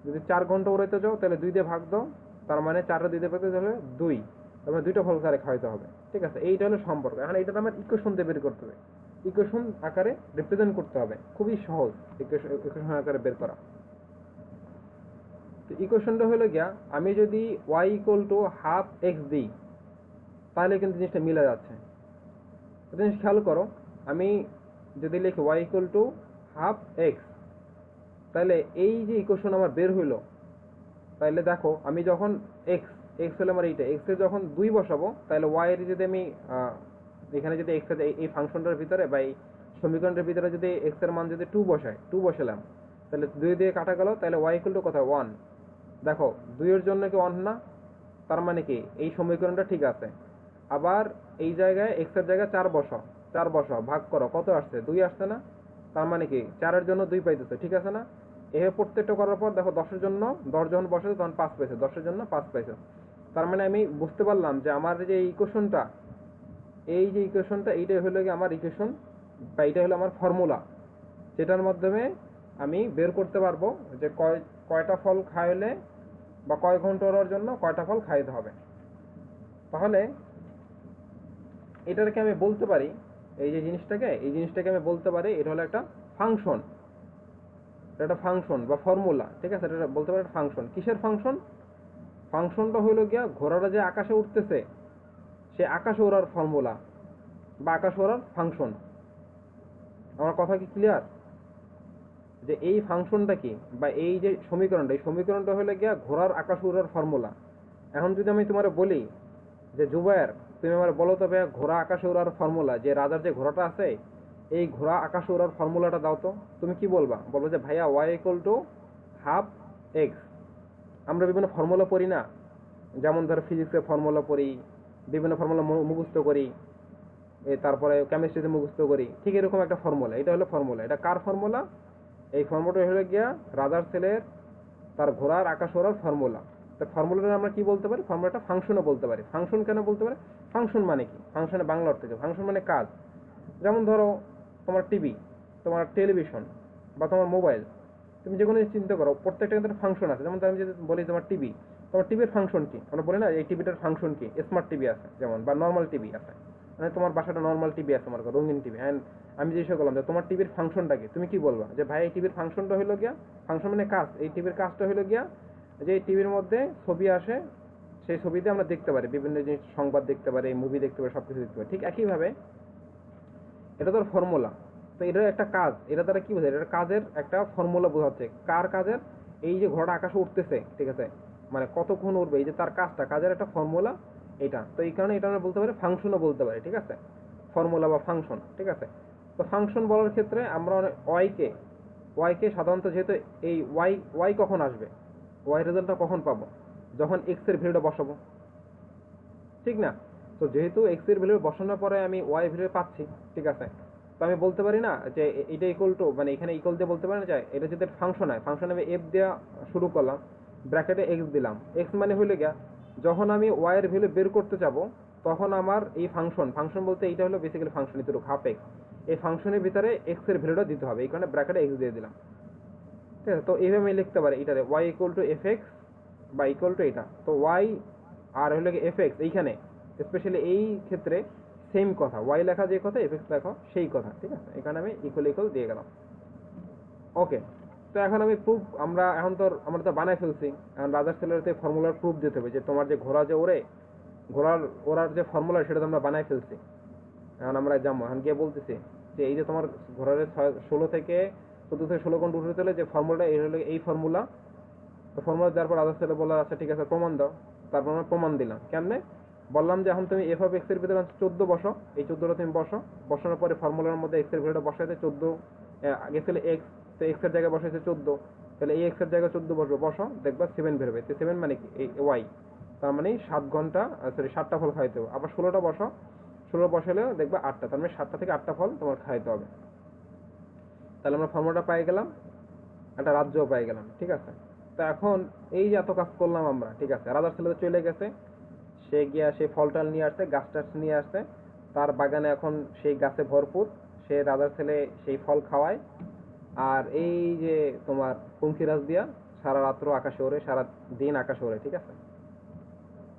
যদি 4 ঘন্টা উড়াইতে যাও তাহলে 2 দিয়ে ভাগ দাও, তার মানে 4টা 2 দিয়ে ভাগ দিতে হলে 2, তার মানে 2টা ফল তারে খাওয়াইতে হবে, ঠিক আছে। এইটা হলো সম্পর্ক। এখন এইটা আমার ইকুয়েশন দিয়ে বের করতে হবে, ইকুয়েশন আকারে রিপ্রেজেন্ট করতে হবে, খুবই সহজ ইকুয়েশন আকারে বের করা। তো ইকুয়েশনটা হলো গিয়া, আমি যদি y equal to half x দিই তাহলে কিন্তু জিনিসটা মিলে যাচ্ছে। জিনিস খেয়াল করো, আমি যদি লিখি y equal to half x, তাহলে এই যে ইকুয়েশন আমার বের হইলো, তাহলে দেখো আমি যখন এক্স হলো আমার এইটা, এক্স এর যখন 2 বসাবো তাহলে y এর যদি আমি এখানে যদি এক্স এই ফাংশনটার ভিতরে বা এই সমীকরণের ভিতরে যদি এক্স এর মান যদি 2 বসাই, 2 বসালাম, তাহলে 2 দিয়ে কাটা গেল, তাহলে y ইকুয়াল টু কত, 1। দেখো 2 এর জন্য কি 1 না? তার মানে কি এই সমীকরণটা ঠিক আছে। আবার এই জায়গায় এক্স এর জায়গায় 4 বসাও, 4 বসাও, ভাগ করো, কত আসছে, 2 আসছে না? তার মানে কি 4 এর জন্য 2 পাইতেছে, ঠিক আছে না? এভাবে প্রত্যেকটা করার পর দেখো 10 এর জন্য 10 যখন বসাছে তখন 5 পাইছে, 10 এর জন্য 5 পাইছে। তার মানে আমি বুঝতে পারলাম যে আমার যে ইকুয়েশনটা, এই যে ইকুয়েশনটা, এইটাই হলো কি আমার ইকুয়েশন বা এইটা হলো আমার ফর্মুলা, যেটার মাধ্যমে আমি বের করতে পারবো যে কয়টা ফল খাইলে বা কয় ঘন্টা ওড়ার জন্য কয়টা ফল খাইতে হবে। তাহলে এটাকে আমি বলতে পারি, এই জিনিসটাকে আমি বলতে পারি এটা হলো একটা ফাংশন, এটা ফাংশন বা ফর্মুলা, ঠিক আছে। এটা বলতে পারি ফাংশন। কিসের ফাংশন? ফাংশনটা হলো গিয়া ঘোড়াটা যে আকাশে উঠতেছে সে আকাশে ওড়ার ফর্মুলা বা আকাশে ওড়ার ফাংশন। আমার কথা কি ক্লিয়ার? যে এই ফাংশনটা কি বা এই যে সমীকরণটা, এই সমীকরণটা হলো গিয়া ঘোড়ার আকাশে ওড়ার ফর্মুলা। এখন যদি আমি তোমারে বলি যে জুবায়ের তুমি আমার বলো তবে ঘোড়া আকাশে ওড়ার ফর্মুলা, যে রাজার যে ঘোড়াটা আছে এই ঘোড়া আকাশে ওড়ার ফর্মুলাটা দাও তো, তুমি কি বলবা? বলবো যে ভাইয়া y equal to half x. আমরা বিভিন্ন ফর্মুলা পড়ি না, যেমন ধরো ফিজিক্সের ফর্মুলা পড়ি, বিভিন্ন ফর্মুলা মুখস্থ করি, তারপরে কেমিস্ট্রিতে মুখস্থ করি, ঠিক এরকম একটা ফর্মুলা। এটা হলো ফর্মুলা। এটা কার ফর্মুলা? এই ফর্মুলাটা হলো গিয়া রাদারসেলের তার ঘোড়ার আকাশ ওড়ার ফর্মুলা। তো ফর্মুলাটা আমরা কি বলতে পারি? ফর্মুলাটা ফাংশনও বলতে পারি। ফাংশন কেন বলতে পারি? ফাংশন মানে কি? ফাংশনে বাংলা অর্থ কি? ফাংশন মানে কাজ। যেমন ধরো তোমার টিভি, তোমার টেলিভিশন বা তোমার মোবাইল, তুমি যে কোনো জিনিস চিন্তা করো, প্রত্যেকটা কিন্তু ফাংশন আছে। যেমন আমি যদি বলি তোমার টিভি, তোমার টিভির ফাংশন কি? আমরা বলি না এই টিভিটার ফাংশন কি? স্মার্ট টিভি আছে যেমন, বা নর্মাল টিভি আছে, মানে তোমার বাসাটা নর্মাল টিভি আছে, আমার রঙিন টিভি। অ্যান্ড আমি জিজ্ঞাসা করলাম যে তোমার টিভির ফাংশনটা কি, তুমি কি বলবা? যে ভাই এই টিভির ফাংশনটা হলো গিয়া, ফাংশন মানে কাজ, এই টিভির কাজটা হলো গিয়া যে এই টিভির মধ্যে ছবি আসে, সেই ছবিতে আমরা দেখতে পারি বিভিন্ন জিনিস, সংবাদ দেখতে পারি, মুভি দেখতে পারি, সবকিছু দেখতে পারি। ঠিক একইভাবে এটা তোর ফর্মুলা। তো এটার একটা কাজ, এটা দ্বারা কি বোঝায়? এটা কাজের একটা ফর্মুলা বোঝাচ্ছে। কার কাজের? এই যে ঘোড়াটা আকাশে উঠতেছে, ঠিক আছে, মানে কতক্ষণ উঠবে, এই যে তার কাজটা, কাজের একটা ফর্মুলা এটা। তো এই কারণে এটা আমরা বলতে পারি, ফাংশনও বলতে পারি, ঠিক আছে, ফর্মুলা বা ফাংশন, ঠিক আছে। তো ফাংশন বলার ক্ষেত্রে আমরা ওয়াইকে সাধারণত, যেহেতু এই ওয়াই কখন আসবে, ওয়াই রেজাল্টটা কখন পাবো? যখন এক্স এর ভ্যালুটা বসাবো, ঠিক না? তো যেহেতু এক্স এর ভ্যালু বসানোর পরে আমি ওয়াই ভ্যালু পাচ্ছি, ঠিক আছে, তো আমি বলতে পারি না যে এটা ইকুয়াল টু, মানে এখানে ইকুয়াল দিয়ে বলতে পারি না যে এটা যদি ফাংশন হয়, ফাংশন আমি এফ দেওয়া শুরু করলাম, ব্র্যাকেটে এক্স দিলাম। এক্স মানে হইলে গিয়া যখন আমি ওয়াই এর ভ্যালু বের করতে যাব, তখন আমার এই ফাংশন বলতে এইটা হলো বেসিক্যালি ফাংশন, এতটুকু হাফ এক্স, এই ফাংশনের ভিতরে এক্স এর ভ্যালুটা দিতে হবে, এই কারণে ব্র্যাকেটে এক্স দিয়ে দিলাম, ঠিক আছে। তো এইভাবে আমি লিখতে পারি এটারে Y equal to F X বা ইকুয়াল টু এটা। তো ওয়াই আর হলো এফ এক্স, এইখানে স্পেশালি এই ক্ষেত্রে সেম কথা, ওয়াই লেখা যে কথা, এফ এক্স লেখা সেই কথা, ঠিক আছে। এখানে আমি ইকুয়াল দিয়ে গেলাম। ওকে, তো এখন আমি প্রুফ, আমরা তো বানাই ফেলছি। এখন রাদারসেলের ফর্মুলার প্রুফ দিতে হবে যে তোমার যে ঘোড়া যে ওড়ে, ওড়ার যে ফর্মুলা সেটা তো আমরা বানাই ফেলছি। এখন আমরা যাবো, এখন গিয়ে বলতেছি যে এই যে তোমার ঘোড়ার 16 থেকে 14 থেকে 16 ঘন্টা উঠে চলে যে ফর্মুলাটা, এই হলো এই ফর্মুলা। তো ফর্মুলা দেওয়ার পর রাদারসেলে বললো আচ্ছা ঠিক আছে প্রমাণ দাও। তারপর আমরা প্রমাণ দিলাম। কেমনে? বললাম যে এখন তুমি এফ অফ এক্স এর ভিতরে 14 বসো, এই 14টা তুমি বসানোর পরে ফর্মুলার মধ্যে এক্স এর ভ্যালুটা বসাইতে 14, আগে ছিল এক্স, তো এক্স এর জায়গায় বসাইছে 14, তাহলে এই এক্স এর জায়গায় 14 বসো, দেখবা 7 বেরোবে। তো 7 মানে কি? এই ওয়াই, তার মানে 7 ঘন্টা, সরি 7টা ফল খাইতে হবে। আবার 16টা বসো, 16 বসালেও দেখবা 8টা, তার মানে 7টা থেকে 8টা ফল তোমার খাইতে হবে। তাহলে আমরা ফর্মুলাটা পাই গেলাম, একটা রাজ্যও পাই গেলাম, ঠিক আছে। তো এখন এই যে এত কাজ করলাম আমরা, ঠিক আছে, রাদারসেলে চলে গেছে, সে গিয়া সেই ফলটাল নিয়ে আসছে, গাছটা নিয়ে আসছে, তার বাগানে এখন সেই গাছে ভরপুর, সে রাদারসেলে সেই ফল খাওয়ায়। আর এই যে তোমার পঙ্খিরাজ দিয়া সারা রাত্র আকাশে ওড়ে, সারা দিন আকাশে ওড়ে, ঠিক আছে।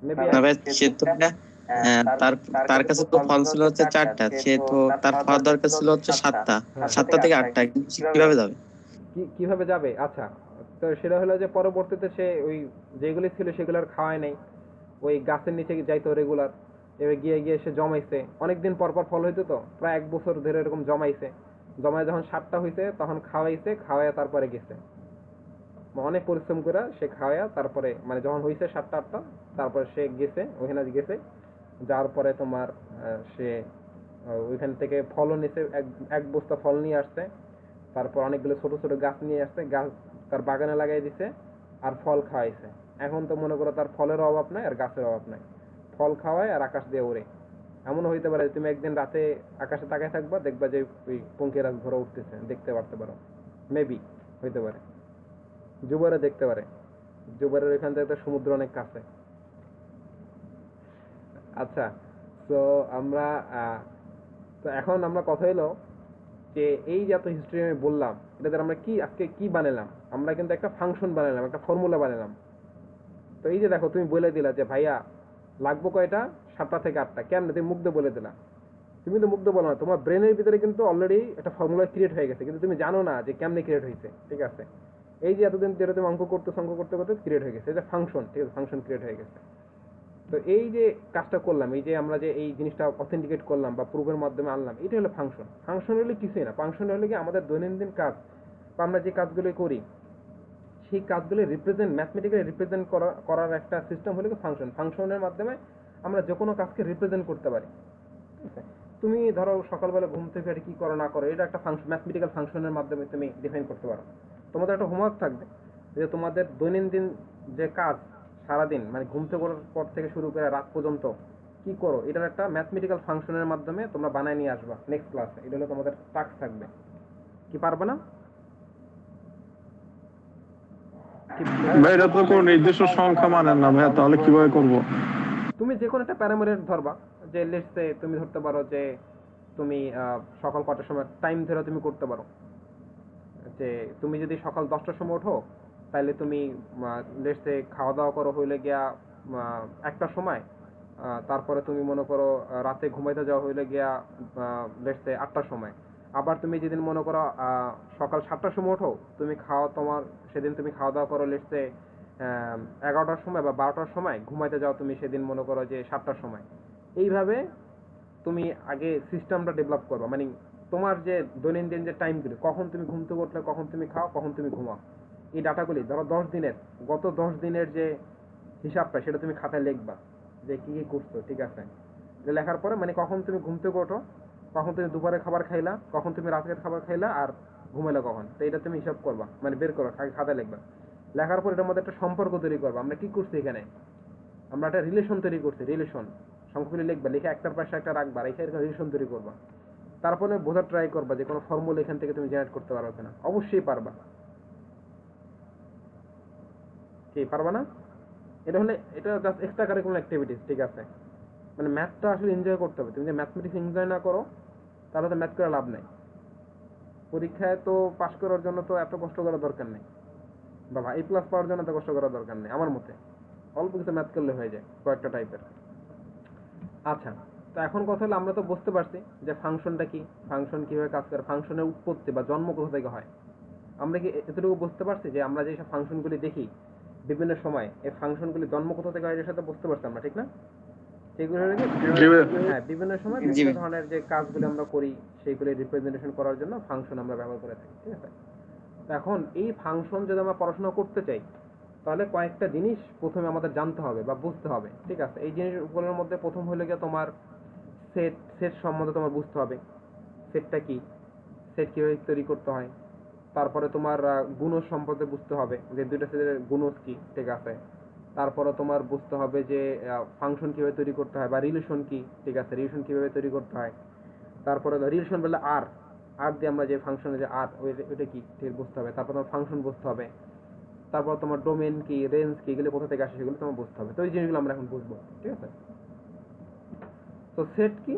মেবি তবে সে তো তার তার কাছে তো ফল ছিল হচ্ছে 4টা, সে তো তার খাওয়ার দরকার ছিল হচ্ছে 7টা, 7টা থেকে 8টা, কিভাবে যাবে? কিভাবে যাবে? আচ্ছা, তো সেটা হলো যে পরবর্তীতে সে ওই যেগুলি ছিল সেগুলো আর খাওয়ায় নাই, ওই গাছের নিচে যাইতো রেগুলার, এবার গিয়ে গিয়ে সে জমাইছে, অনেকদিন পর পর ফল হইতো, তো প্রায় 1 বছর ধরে এরকম জমাইছে। জমায় যখন 7টা হইছে তখন খাওয়াইছে, খাওয়াইয়া তারপরে গেছে, অনেক পরিশ্রম করে সে খাওয়াইয়া তারপরে, মানে যখন হইছে 7টা 8টা, তারপরে সে গেছে, ওখানে গেছে, যাওয়ার পরে তোমার সে ওইখান থেকে ফলও নিছে, এক বস্তা ফল নিয়ে আসছে, তারপর অনেকগুলো ছোট ছোট গাছ নিয়ে আসছে, গাছ তার বাগানে লাগাই দিছে, আর ফল খাওয়াইছে। এখন তো মনে করো তার ফলের অভাব নাই আর গাছের অভাব নাই, ফল খাওয়ায় আর আকাশ দিয়ে ওড়ে। এমন হইতে পারে তুমি একদিন রাতে আকাশে তাকায় থাকবা, দেখবা যে ওই পঙ্খিরাজ ঘোড়া উঠতেছে, দেখতে পারতে পারো, মেবি হইতে পারে। জুবারে দেখতে পারে, জুবারের এখান থেকে তো সমুদ্র অনেক কাছে। আচ্ছা, তো আমরা তো এখন আমরা কথা হলো যে এই যে এত হিস্ট্রি আমি বললাম, এটাতে আমরা কি আজকে কি বানালাম? আমরা কিন্তু একটা ফাংশন বানালাম, একটা ফর্মুলা বানালাম। তো এই যে দেখো, তুমি বলে দিলা যে ভাইয়া লাগবো কয়টা? 7টা থেকে 8টা। কেমনে? তুমি মুখ দিয়ে বলে দিলা। তুমি তো মুখ দিয়ে বলো না, তোমার ব্রেনের ভিতরে কিন্তু অলরেডি একটা ফর্মুলা ক্রিয়েট হয়ে গেছে, কিন্তু তুমি জানো না যে কেমনে ক্রিয়েট হয়েছে, ঠিক আছে। এই যে এতদিন ধরে তুমি অঙ্ক করতে করতে ক্রিয়েট হয়ে গেছে, এটা ফাংশন, ঠিক আছে, ফাংশন ক্রিয়েট হয়ে গেছে। তো এই যে কাজটা করলাম, এই যে আমরা যে এই জিনিসটা অথেন্টিকেট করলাম বা প্রুফের মাধ্যমে আনলাম, এটা হলো ফাংশন। ফাংশন হলে কিছুই না, ফাংশন হলে কি আমাদের দৈনন্দিন কাজ বা আমরা যে কাজগুলো করি সেই কাজগুলো ম্যাথমেটিক্যালি রিপ্রেজেন্ট করার একটা সিস্টেম হলো কি ফাংশন। ফাংশনের মাধ্যমে আমরা যে কোনো কাজকে রিপ্রেজেন্ট করতে পারি, ঠিক আছে। তুমি ধরো সকালবেলা ঘুম থেকে কি করো না করো, এটা একটা ফাংশন, ম্যাথমেটিক্যাল ফাংশনের মাধ্যমে তুমি ডিফাইন করতে পারো। তোমাদের একটা হোমওয়ার্ক থাকবে যে তোমাদের দৈনন্দিন যে কাজ সারাদিন, মানে ঘুম থেকে ওঠার পর থেকে শুরু করে রাত পর্যন্ত কি করো, এটার একটা ম্যাথমেটিক্যাল ফাংশনের মাধ্যমে তোমরা বানায় নিয়ে আসবা নেক্সট ক্লাসে। এটা হলো তোমাদের টাস্ক থাকবে। কি পারবে না? ভাই এটা তো কোনো নির্দিষ্ট সংখ্যা মানেন না ভাইয়া, তাহলে কিভাবে করব? তুমি যে কোনো একটা প্যারামিটার ধরবা, যে লেটস সে তুমি ধরতে পারো যে তুমি সকাল কটার সময় টাইম ধরে তুমি করতে পারো, যে তুমি যদি সকাল 10টার সময় ওঠো তাহলে তুমি লেটস সে খাওয়া দাওয়া করো হইলে গিয়া 1টার সময়, তারপরে তুমি মনে করো রাতে ঘুমাইতে যাওয়া হইলে গিয়া লেটস সে 8টার সময়। আবার তুমি যেদিন মনে করো সকাল 7টার সময় ওঠো, তুমি তোমার সেদিন তুমি খাওয়া দাওয়া করো লেটস সে 11টার সময় বা 12টার সময়, ঘুমাইতে যাও তুমি সেদিন মনে করো যে 7টার সময়। এইভাবে তুমি আগে সিস্টেমটা ডেভেলপ করবা, মানে তোমার যে দৈনন্দিন যে টাইমগুলো, কখন তুমি ঘুম থেকে উঠলে, কখন তুমি খাও, কখন তুমি ঘুমাও, এই ডাটাগুলি ধরো 10 দিনের, গত 10 দিনের যে হিসাবটা সেটা তুমি খাতায় লিখবা যে কি কি করছো, ঠিক আছে? এটা লেখার পরে মানে কখন তুমি ঘুম থেকে ওঠো, কখন তুমি দুপুরে খাবার খাইলা, কখন তুমি রাতের খাবার খাইলা, আর ঘুমাইলা কখন, তো এটা তুমি হিসাব করবা, মানে বের করো, খাতায় লিখবা। লেখার পর এটার মধ্যে একটা সম্পর্ক তৈরি করবা। আমরা কি করছি এখানে, আমরা একটা রিলেশন তৈরি করছি, রিলেশন সংখ্যাগুলি লিখবা, লিখে একটার পাশে একটা রাখবা, রেখে এরকম রিলেশন তৈরি করবা। তারপরে বোঝার ট্রাই করবা যে কোনো ফর্মুলা এখান থেকে তুমি জেনারেট করতে পারো কিনা। অবশ্যই পারবা। কি পারবা না? এটা হলে এটা জাস্ট এক্সট্রা কারিকুলার অ্যাক্টিভিটিস, ঠিক আছে? মানে ম্যাথটা আসলে এনজয় করতে হবে। তুমি যদি ম্যাথমেটিক্স এনজয় না করো তাহলে তো ম্যাথ করে লাভ নেই। পরীক্ষায় তো পাশ করার জন্য তো এত কষ্ট করার দরকার নেই, বা A+ পাওয়ার জন্য এত কষ্ট করার দরকার নেই আমার মতে। অল্প কিছু ম্যাথ করলে হয়ে যায় কয়েকটা টাইপের। আচ্ছা, তো এখন কথা হলো আমরা তো বুঝতে পারছি যে ফাংশনটা কি, ফাংশন কিভাবে কাজ করে, ফাংশনের উৎপত্তি বা জন্ম কোথা থেকে হয়। আমরা কি এতটুকু বুঝতে পারছি যে আমরা যেসব ফাংশনগুলি দেখি বিভিন্ন সময়, এই ফাংশনগুলি জন্ম কোথা থেকে হয় এর সাথে বুঝতে পারছি আমরা, ঠিক না? সেগুলো হলো কি, হ্যাঁ, বিভিন্ন সময় বিভিন্ন ধরনের যে কাজগুলো আমরা করি সেইগুলি রিপ্রেজেন্টেশন করার জন্য ফাংশন আমরা ব্যবহার করে থাকি, ঠিক আছে? এখন এই ফাংশন যদি আমরা পড়াশোনা করতে চাই তাহলে কয়েকটা জিনিস প্রথমে আমাদের জানতে হবে বা বুঝতে হবে, ঠিক আছে? এই জিনিসগুলোর মধ্যে প্রথম হলো গিয়ে তোমার সেট সম্বন্ধে তোমার বুঝতে হবে। সেটটা কি, সেট কিভাবে তৈরি করতে হয়। তারপরে তোমার গুণজ সম্পর্কে বুঝতে হবে যে দুইটা সেটের গুণজ কি, ঠিক আছে? তারপরে তোমার বুঝতে হবে যে ফাংশন কিভাবে তৈরি করতে হয় বা রিলেশন কি, ঠিক আছে? রিলেশন কিভাবে তৈরি করতে হয়। তারপরে রিলেশন বললে আর দিয়ে আমরা যে ফাংশনে যে ওইটা কি ঠিক বুঝতে হবে। তারপর তোমার ফাংশন বুঝতে হবে। তারপর তোমার ডোমেন কি, রেঞ্জ কি, এগুলো কোথা থেকে আসে সেগুলো তোমার বুঝতে হবে। তো এই জিনিসগুলো আমরা এখন বুঝবো, ঠিক আছে? তো সেট কি,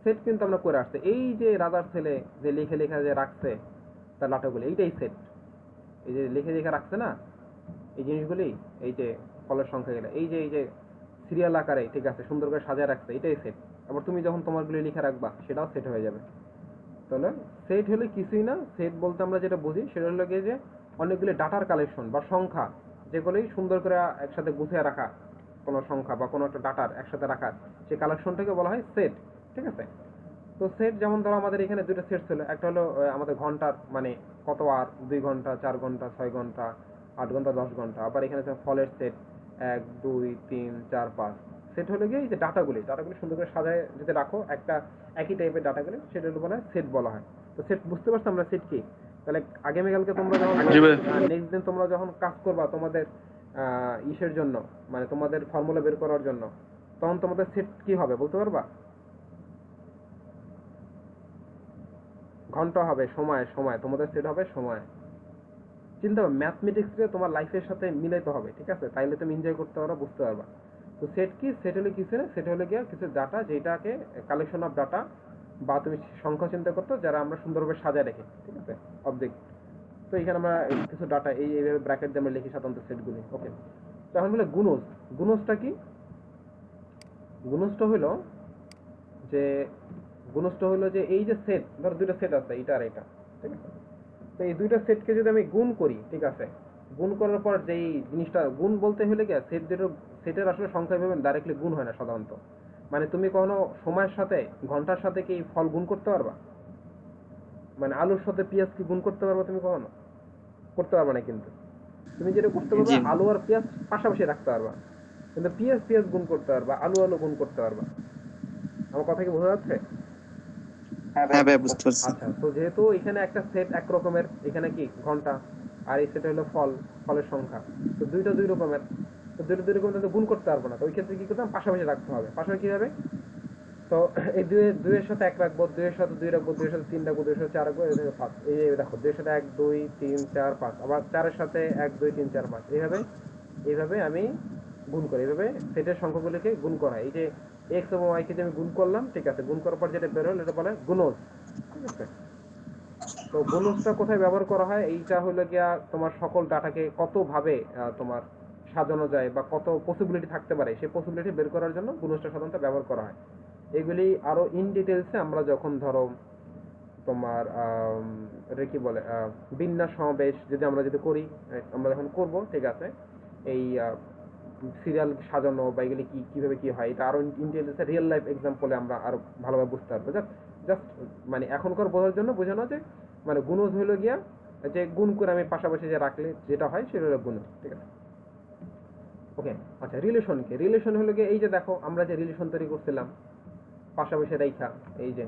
সেট কিন্তু আমরা করে আসছে, এই যে রাজার ছেলে যে লিখে লেখা যে রাখছে তার লাটাগুলি, এইটাই সেট। এই যে লিখে লেখা রাখছে না এই জিনিসগুলি, এই যে ফলের সংখ্যা গেলে এই যে সিরিয়াল আকারে, ঠিক আছে, সুন্দর করে সাজায় রাখছে, এটাই সেট। আবার তুমি যখন তোমারগুলি লিখে রাখবা সেটাও সেট হয়ে যাবে। তাহলে সেট হলে কিছুই না, সেট বলতে আমরা যেটা বুঝি সেটা হলো গিয়ে যে অনেকগুলি ডাটার কালেকশন বা সংখ্যা, যেগুলি সুন্দর করে একসাথে গুছিয়ে রাখা, কোনো সংখ্যা বা কোনো একটা ডাটার একসাথে রাখার সেই কালেকশনটাকে বলা হয় সেট, ঠিক আছে? তো সেট যেমন ধরো আমাদের এখানে দুটো সেট ছিল, একটা হলো আমাদের ঘন্টার, মানে কত আর, 2 ঘন্টা, 4 ঘন্টা, 6 ঘন্টা, 8 ঘন্টা, 10 ঘন্টা। আবার এখানে ফলের সেট 1 2 3 4 5। সেট হলো গিয়ে এই যে ডাটাগুলি সুন্দর করে সাজায় যদি রাখো একটা একই টাইপের ডাটাগুলি, সেটা হলো বলা হয় সেট বলা হয়। তো সেট বুঝতে পারছো আমরা সেট কি? তাহলে আগামীকালকে তোমরা যখন নেক্সট দিন তোমরা যখন কাজ করবা তোমাদের ইসের জন্য, মানে তোমাদের ফর্মুলা বের করার জন্য, তখন তোমাদের সেট কি হবে বলতে পারবা? ঘন্টা হবে, সময় তোমাদের সেট হবে সময়। চিন্তা করো, ম্যাথমেটিক্সকে তোমার লাইফের সাথে মিলাইতে হবে, ঠিক আছে? তাইলে তুমি এনজয় করতে পারো, বুঝতে পারবা। তো সেট কি, সেট হলে কিছু না, সেট হলে গিয়ে কিছু ডাটা, যেটাকে কালেকশন অফ ডাটা বা তুমি সংখ্যা চিন্তা করতো যারা আমরা সুন্দরভাবে সাজায় রেখে, ঠিক আছে, অবজেক্ট। তো এখানে আমরা কিছু ডাটা এইভাবে ব্র্যাকেট দিয়ে আমরা লিখি সাধারণত সেটগুলি, ওকে? তো এখন বলে গুণজ। গুণজটা কি? গুণজটা হলো যে এই যে সেট, ধরো দুইটা সেট আছে, এটা আর এটা, ঠিক আছে? তো এই দুইটা সেটকে যদি আমি গুণ করি, ঠিক আছে, গুণ করার পর যেই জিনিসটা, গুণ বলতে হলে কি সেটের আসলে সংখ্যা ভেবে ডাইরেক্টলি গুণ হয় না সাধারণত। মানে তুমি কখনো সময়ের সাথে, ঘন্টার সাথে কি ফল গুণ করতে পারবা? মানে আলুর সাথে পেঁয়াজ কি গুণ করতে পারবা তুমি? কখনো করতে পারবা না। কিন্তু তুমি যেটা করতে পারবা, আলু আর পেঁয়াজ পাশাপাশি রাখতে পারবা, কিন্তু পেঁয়াজ গুণ করতে পারবা, আলু গুণ করতে পারবা। আমার কথা কি বোঝা যাচ্ছে? হ্যাঁ ভাই, বুঝতে পারছি। আচ্ছা, তো যেহেতু এখানে একটা সেট এক রকমের, এখানে কি ঘন্টা, আর এই সেট হলো ফলের সংখ্যা, তো দুইটা দুই রকমের। তো দুটো দুটো কিন্তু গুণ করতে পারবো না, তো ওই ক্ষেত্রে কি করতাম, পাশাপাশি রাখতে হবে। পাশাপাশি কি হবে, তো এই দুইয়ের সাথে এক রাখবো, দুইয়ের সাথে দুই রাখবো, দুইয়ের সাথে তিন রাখবো, দুইয়ের সাথে চার রাখবো, এই দেখো পাঁচ। এই যে দেখো দুইয়ের সাথে 1 2 3 4 5, আবার চারের সাথে 1 2 3 4 5, এইভাবে আমি গুণ করি। এইভাবে সেটের সংখ্যাগুলিকে গুণ করা। এই যে এক্স এবং ওয়াই কে যে আমি গুণ করলাম, ঠিক আছে, গুণ করার পর যেটা বের হলো এটা বলে গুণজ, ঠিক আছে। তো গুণজটা কোথায় ব্যবহার করা হয়, এইটা হলো গিয়া তোমার সকল ডাটাকে কত ভাবে তোমার সাজানো যায় বা কত পসিবিলিটি থাকতে পারে সেই পসিবিলিটি বের করার জন্য গুণজটা সাধারণত ব্যবহার করা হয়। এগুলি আরো ইন ডিটেলসে আমরা যখন ধরো তোমার এটা কি বলে বিন্যাস সমাবেশ যদি করি, আমরা যখন করব, ঠিক আছে, এই সিরিয়াল সাজানো বা এগুলি কিভাবে কি হয়, এটা আরো ইন ডিটেলসে রিয়েল লাইফ এক্সাম্পলে আমরা আরো ভালোভাবে বুঝতে পারবো। জাস্ট মানে এখনকার বোঝার জন্য বোঝানো যে মানে গুণজ হইলো গিয়া যে গুণ করে আমি পাশাপাশি যে রাখলে যেটা হয় সেটা হলো গুণজ, ঠিক আছে। ওকে, আচ্ছা, রিলেশন হলো গিয়ে এই যে দেখো আমরা যে রিলেশন তৈরি করছিলাম পাশাপাশি রেখা, এই যে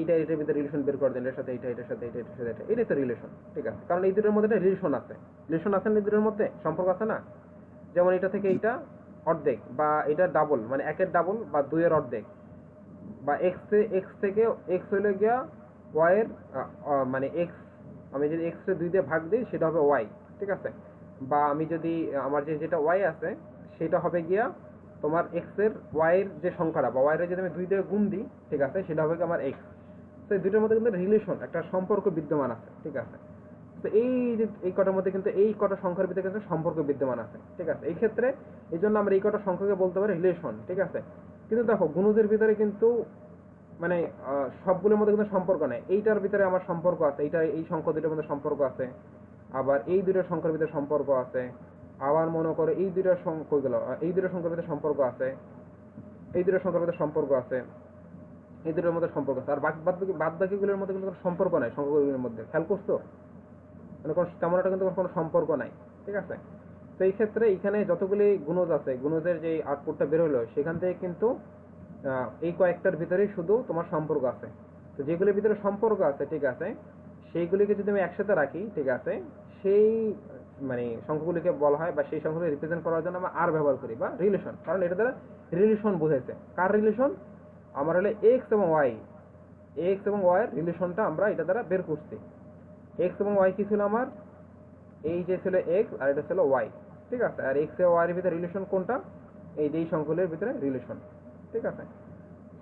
এটার ভিতরে রিলেশন বের করে দেন, এর সাথে এটার সাথে এটার সাথে এটাই তো রিলেশন, ঠিক আছে। কারণ এই দুটোর মধ্যে একটা রিলেশন আছে না, এই দুটোর মধ্যে সম্পর্ক আছে না। যেমন এটা থেকে এইটা অর্ধেক, বা এটা ডাবল মানে একের ডাবল বা দুইয়ের অর্ধেক, বা এক্স থেকে এক্স হইলে গিয়া ওয়াই এর মানে এক্স, আমি যদি এক্স এর 2 দিয়ে ভাগ দিই সেটা হবে ওয়াই, ঠিক আছে। বা আমি যদি আমার যেটা ওয়াই আছে সেটা হবে গিয়া তোমার এক্স এর ওয়াই এর যে সংখ্যাটা বা ওয়াই এর যদি আমি 2 দিয়ে গুণ দিই, ঠিক আছে, সেটা হবে আমার এক্স। তো এই দুটোর মধ্যে কিন্তু রিলেশন, একটা সম্পর্ক বিদ্যমান আছে, ঠিক আছে। তো এই যে এই কটার মধ্যে কিন্তু এই কটা সংখ্যার ভিতরে কিন্তু সম্পর্ক বিদ্যমান আছে, ঠিক আছে। এই ক্ষেত্রে এই জন্য আমরা এই কটা সংখ্যাকে বলতে পারি রিলেশন, ঠিক আছে। কিন্তু দেখো গুণজের ভিতরে কিন্তু মানে সবগুলোর মধ্যে কিন্তু সম্পর্ক নেই। এইটার ভিতরে আমার সম্পর্ক আছে, এই সংখ্যা দুটোর মধ্যে সম্পর্ক আছে, আবার এই দুটো সংখ্যার ভিতরে সম্পর্ক আছে, আবার মনে করো এই দুটো সংখ্যাগুলো এই দুটো সংখ্যার ভিতরে সম্পর্ক আছে, এই দুটো সংখ্যার ভিতরে সম্পর্ক আছে, এই দুটোর মধ্যে সম্পর্ক আছে। আর বাদ বাকিগুলোর মধ্যে কিন্তু কোনো সম্পর্ক নাই সংখ্যাগুলোর মধ্যে, খেয়াল করছো, মানে তেমন একটা কিন্তু কোনো সম্পর্ক নাই, ঠিক আছে। তো এই ক্ষেত্রে এখানে যতগুলি গুণজ আছে, গুণজের যে আউটপুটটা বের হলো সেখান থেকে কিন্তু এই কয়েকটার ভিতরে শুধু তোমার সম্পর্ক আছে। তো যেগুলির ভিতরে সম্পর্ক আছে, ঠিক আছে, সেইগুলিকে যদি আমি একসাথে রাখি, ঠিক আছে, সেই মানে সংখ্যাগুলিকে বলা হয় বা সেই সংখ্যাগুলি রিপ্রেজেন্ট করার জন্য আমরা আর ব্যবহার করি বা রিলেশন। কারণ এটা দ্বারা রিলেশন বোঝাইছে, কার রিলেশন, আমার হলে এক্স এবং ওয়াই এর রিলেশনটা আমরা এটা দ্বারা বের করছি। এক্স এবং ওয়াই কি ছিল আমার, এই যে ছিল এক্স আর এটা ছিল ওয়াই, ঠিক আছে। আর এক্স এবং ওয়াই এর ভিতরে রিলেশন কোনটা, এই যে সংখ্যাগুলির ভিতরে রিলেশন, ঠিক আছে।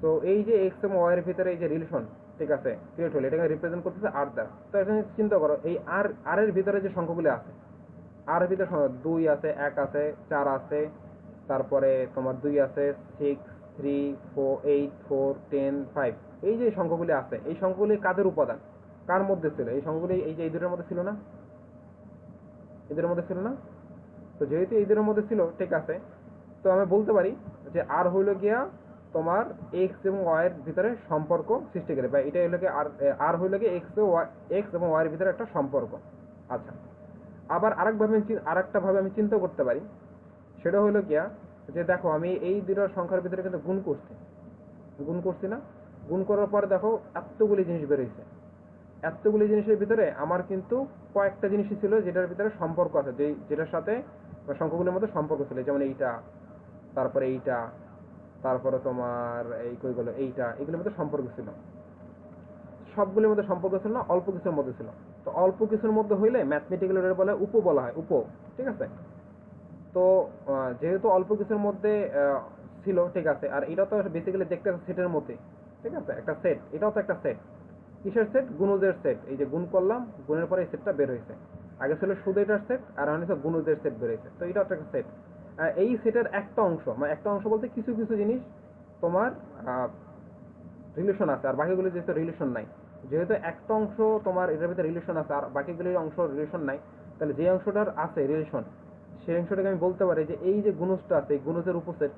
তো এই যে এক্স এবং ওয়াই এর ভিতরে এই যে রিলেশন, ঠিক আছে, ক্রিয়েট হলো, এটাকে রিপ্রেজেন্ট করতেছে আর দ্বারা। তো এখানে চিন্তা করো এই আর এর ভিতরে যে সংখ্যাগুলি আছে, আর এর ভিতরে 2 আছে, 1 আছে, 4 আছে, তারপরে তোমার 2 আছে, 6 3 4 8 4 10 5, এই যে সংখ্যাগুলি আছে, এই সংখ্যাগুলি কাদের উপাদান, কার মধ্যে ছিল এই সংখ্যাগুলি, এই যে এই দুটোর মধ্যে ছিল না, এদের মধ্যে ছিল না। তো যেহেতু এই দুটোর মধ্যে ছিল, ঠিক আছে, তো আমি বলতে পারি যে আর হইল গিয়া তোমার এক্স এবং ওয়াই এর ভিতরে সম্পর্ক সৃষ্টি করে, বা এটা হইল গিয়ে আর হইল গিয়ে এক্স এবং ওয়াই এর ভিতরে একটা সম্পর্ক। আচ্ছা, আবার আরেকটা ভাবে আমি চিন্তা করতে পারি, সেটা হইল গিয়া যে দেখো আমি এই দুটোর সংখ্যার ভিতরে কিন্তু গুণ করছি না, গুণ করার পরে দেখো এতগুলি জিনিস বেরোইছে, এতগুলি জিনিসের ভিতরে আমার কিন্তু কয়েকটা জিনিসই ছিল যেটার ভিতরে সম্পর্ক আছে, যেটার সাথে সংখ্যাগুলির মধ্যে সম্পর্ক ছিল, যেমন এইটা, তারপরে এইটা, তারপরে তোমার এই কইগুলো এইটা, এগুলোর মধ্যে সম্পর্ক ছিল। সবগুলোর মধ্যে সম্পর্ক ছিল না, অল্প কিছুর মধ্যে ছিল। তো অল্প কিছুর মধ্যে হইলে ম্যাথমেটিক্যাল বলে বলা হয়, ঠিক আছে। তো যেহেতু অল্প কিছুর মধ্যে ছিল, ঠিক আছে, আর এটা তো বেসিক্যালি দেখতে সেটের মধ্যে, ঠিক আছে, একটা সেট, এটাও তো একটা সেট। কিসের সেট, গুণজের সেট। এই যে গুণ করলাম, গুণের পরে এই সেটটা বের হয়েছে। আগে ছিল শুধু এটার সেট, আর এখন হচ্ছে গুণজের সেট বের হয়েছে। তো এটা একটা সেট। এই সেটের একটা অংশ, মানে একটা অংশ বলতে কিছু কিছু জিনিস তোমার রিলেশন আছে, আর বাকিগুলো যেহেতু রিলেশন নাই, যেহেতু একটা অংশ তোমার এটার ভিতরে রিলেশন আছে আর বাকিগুলির অংশ রিলেশন নাই, তাহলে যে অংশটার আছে রিলেশন, সেই অংশটাকে আমি বলতে পারি যে এই যে গুণজটা আছে, এই গুণজের উপসেট,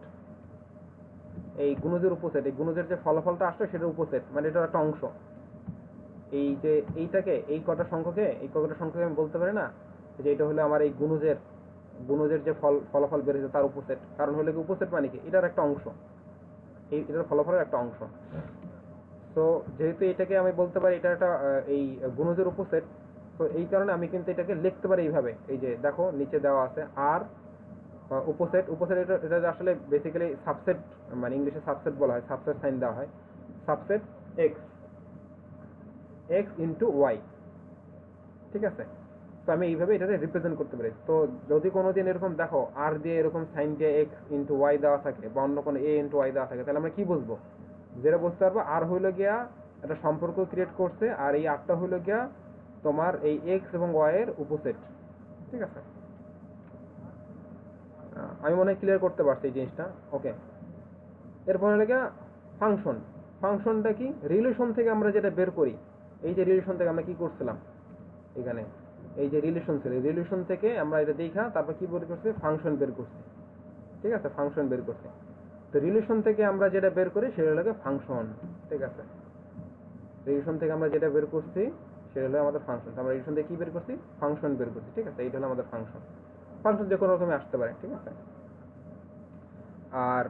এই গুণজের যে ফলাফলটা আসছে সেটার উপসেট, মানে এটার একটা অংশ। এই যে এই কটা সংখ্যাকে আমি বলতে পারি না যে এটা হলো আমার এই গুণজের যে ফলাফল বেরিয়েছে তার উপসেট। কারণ হলো কি, উপসেট মানে কি, এটার একটা অংশ, এটার ফলাফলের একটা অংশ। তো যেহেতু এটাকে আমি বলতে পারি এটা একটা এই গুণজের উপসেট, তো এই কারণে আমি কিন্তু এটাকে লিখতে পারি এইভাবে। এই যে দেখো নিচে দেওয়া আছে আর উপসেট এটা আসলে বেসিক্যালি সাবসেট, মানে ইংলিশে সাবসেট বলা হয়, সাবসেট সাইন দেওয়া হয়, সাবসেট এক্স ইন্টু ওয়াই, ঠিক আছে। তো আমি এইভাবে এটাকে রিপ্রেজেন্ট করতে পারি। তো যদি কোনোদিন এরকম দেখো আর দিয়ে এরকম সাইন দিয়ে এক্স ইন্টু ওয়াই দেওয়া থাকে বা অন্য কোনো এ ইন্টু ওয়াই দেওয়া থাকে, তাহলে আমরা কি বুঝবো? যেটা বুঝতে পারবো আর হইলো গিয়া একটা সম্পর্ক ক্রিয়েট করছে, আর এই আরটা হইলো গিয়া তোমার এই এক্স এবং ওয়াই এর উপসেট, ঠিক আছে। আমি মনে হয় ক্লিয়ার করতে পারছি এই জিনিসটা, ওকে। এরপর হলো গিয়া ফাংশনটা কি? রিলেশন থেকে আমরা যেটা বের করি, এই যে রিলেশন থেকে আমরা কি করছিলাম এখানে, এই যে রিলেশন ছিল, রিলেশন থেকে আমরা এটা দেখা তারপর কি বের করছি? ফাংশন বের করছি, ঠিক আছে, ফাংশন বের করছি। তো রিলেশন থেকে আমরা যেটা বের করি সেটা হলো ফাংশন, ঠিক আছে। রিলেশন থেকে আমরা যেটা বের করছি সেটা হলো আমাদের ফাংশন। আমরা রিলেশন থেকে কি বের করছি? ফাংশন বের করছি, ঠিক আছে। এইটা হলো আমাদের ফাংশন। ফাংশন যে কোনো রকমে আসতে পারে, ঠিক আছে। আর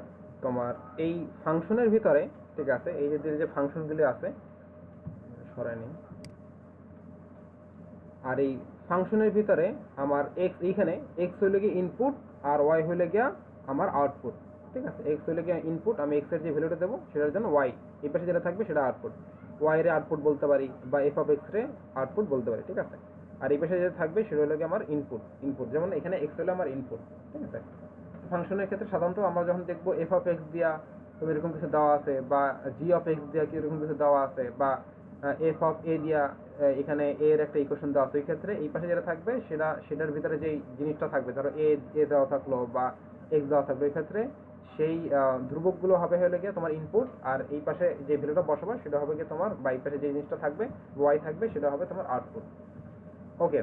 তোমার এই ফাংশনের ভিতরে, ঠিক আছে, এই যে ফাংশনগুলি আছে সরাই, আর এই ফাংশনের ভিতরে আমার এক্স, এইখানে এক্স হইলে গিয়ে ইনপুট আর ওয়াই হইলে গিয়া আমার আউটপুট, ঠিক আছে। এক্স হইলে গিয়া ইনপুট, আমি এক্স এর যে ভ্যালুটা দেবো সেটার জন্য ওয়াই, এই পাশে যেটা থাকবে সেটা আউটপুট, ওয়াই রে আউটপুট বলতে পারি বা F of X ray output বলতে পারি, ঠিক আছে। আর এই পাশে যেটা থাকবে সেটা হলো গিয়ে আমার ইনপুট, যেমন এখানে এক্স হলো আমার ইনপুট, ঠিক আছে। ফাংশনের ক্ষেত্রে সাধারণত আমরা যখন দেখবো এফ অফ এক্স দিয়া তুমি এরকম কিছু দেওয়া আছে, বা জি অফ এক্স দিয়া কি এরকম কিছু দেওয়া আছে, বা এফ অফ এ দিয়া এখানে এ এর একটা ইকুয়েশন দেওয়া আছে, ওই ক্ষেত্রে এই পাশে যেটা থাকবে সেটার ভিতরে যেই জিনিসটা থাকবে, ধরো এ দেওয়া থাকলো বা এক্স দেওয়া থাকবে, এই ক্ষেত্রে সেই ধ্রুবকগুলো হবে হলে গিয়ে তোমার ইনপুট, আর এই পাশে যে ভ্যালুটা বসাবো সেটা হবে গিয়ে তোমার, বা এই পাশে যে জিনিসটা থাকবে ওয়াই থাকবে সেটা হবে তোমার আউটপুট, ওকে।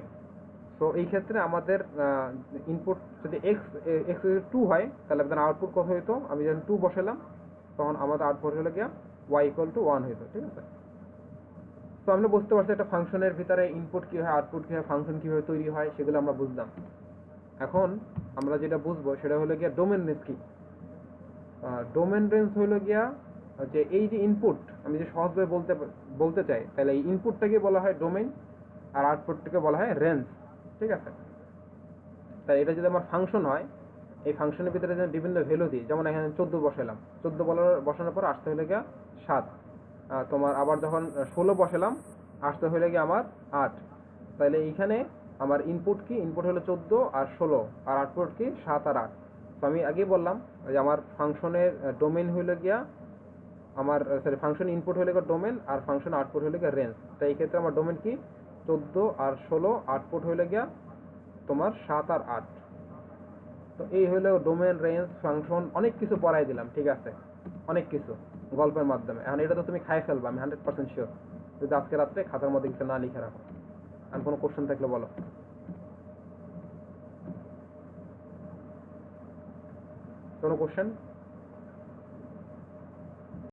তো এই ক্ষেত্রে আমাদের ইনপুট যদি এক্স 2 হয় তাহলে আমাদের আউটপুট কত হইতো? আমি যখন 2 বসালাম তখন আমাদের আউটপুট হলো গিয়া y ইকুয়াল টু 1 হইতো, ঠিক আছে। তো আমরা বুঝতে পারছি একটা ফাংশনের ভিতরে ইনপুট কি হয়, আউটপুট কি হয়, ফাংশন কিভাবে তৈরি হয়, সেগুলো আমরা বুঝলাম। এখন আমরা যেটা বুঝবো সেটা হলো গিয়া ডোমেন রেঞ্জ কি। ডোমেন রেঞ্জ হলো গিয়া যে এই যে ইনপুট, আমি যে সহজভাবে বলতে চাই, তাহলে এই ইনপুটটাকে বলা হয় ডোমেন আর আউটপুটটাকে বলা হয় রেঞ্জ, ঠিক আছে। তাই এটা যদি আমার ফাংশন হয়, এই ফাংশনের ভিতরে যেন বিভিন্ন ভ্যালু দিই, যেমন এখানে 14 বসালাম, 14 বসানোর পর আসতে হলে গিয়া 7, তোমার আবার যখন 16 বসালাম আসতে হলে গিয়ে আমার 8, তাহলে এইখানে আমার ইনপুট কি? ইনপুট হলো 14 আর 16, আর আউটপুট কি? 7 আর 8। তো আমি আগেই বললাম যে আমার ফাংশনের ডোমেন হইল গিয়া আমার, সরি, ফাংশন ইনপুট হইলে গিয়ে ডোমেন আর ফাংশন আউটপুট হইলে গিয়ে রেঞ্জ। তাই এই ক্ষেত্রে আমার ডোমেন কি? 14 আর 16, আউটপুট হইলে গিয়া তোমার 7 আর 8। তো এই হলো ডোমেন, রেঞ্জ, ফাংশন, অনেক কিছু পড়াই দিলাম, ঠিক আছে, অনেক কিছু গল্পের মাধ্যমে। এখন এটা তো তুমি খাই ফেলবা, আমি 100% শিওর, যদি আজকে রাত্রে খাতার মধ্যে কিছু না লিখে রাখো। আর কোনো কোশ্চেন থাকলে বলো। কোনো কোশ্চেন?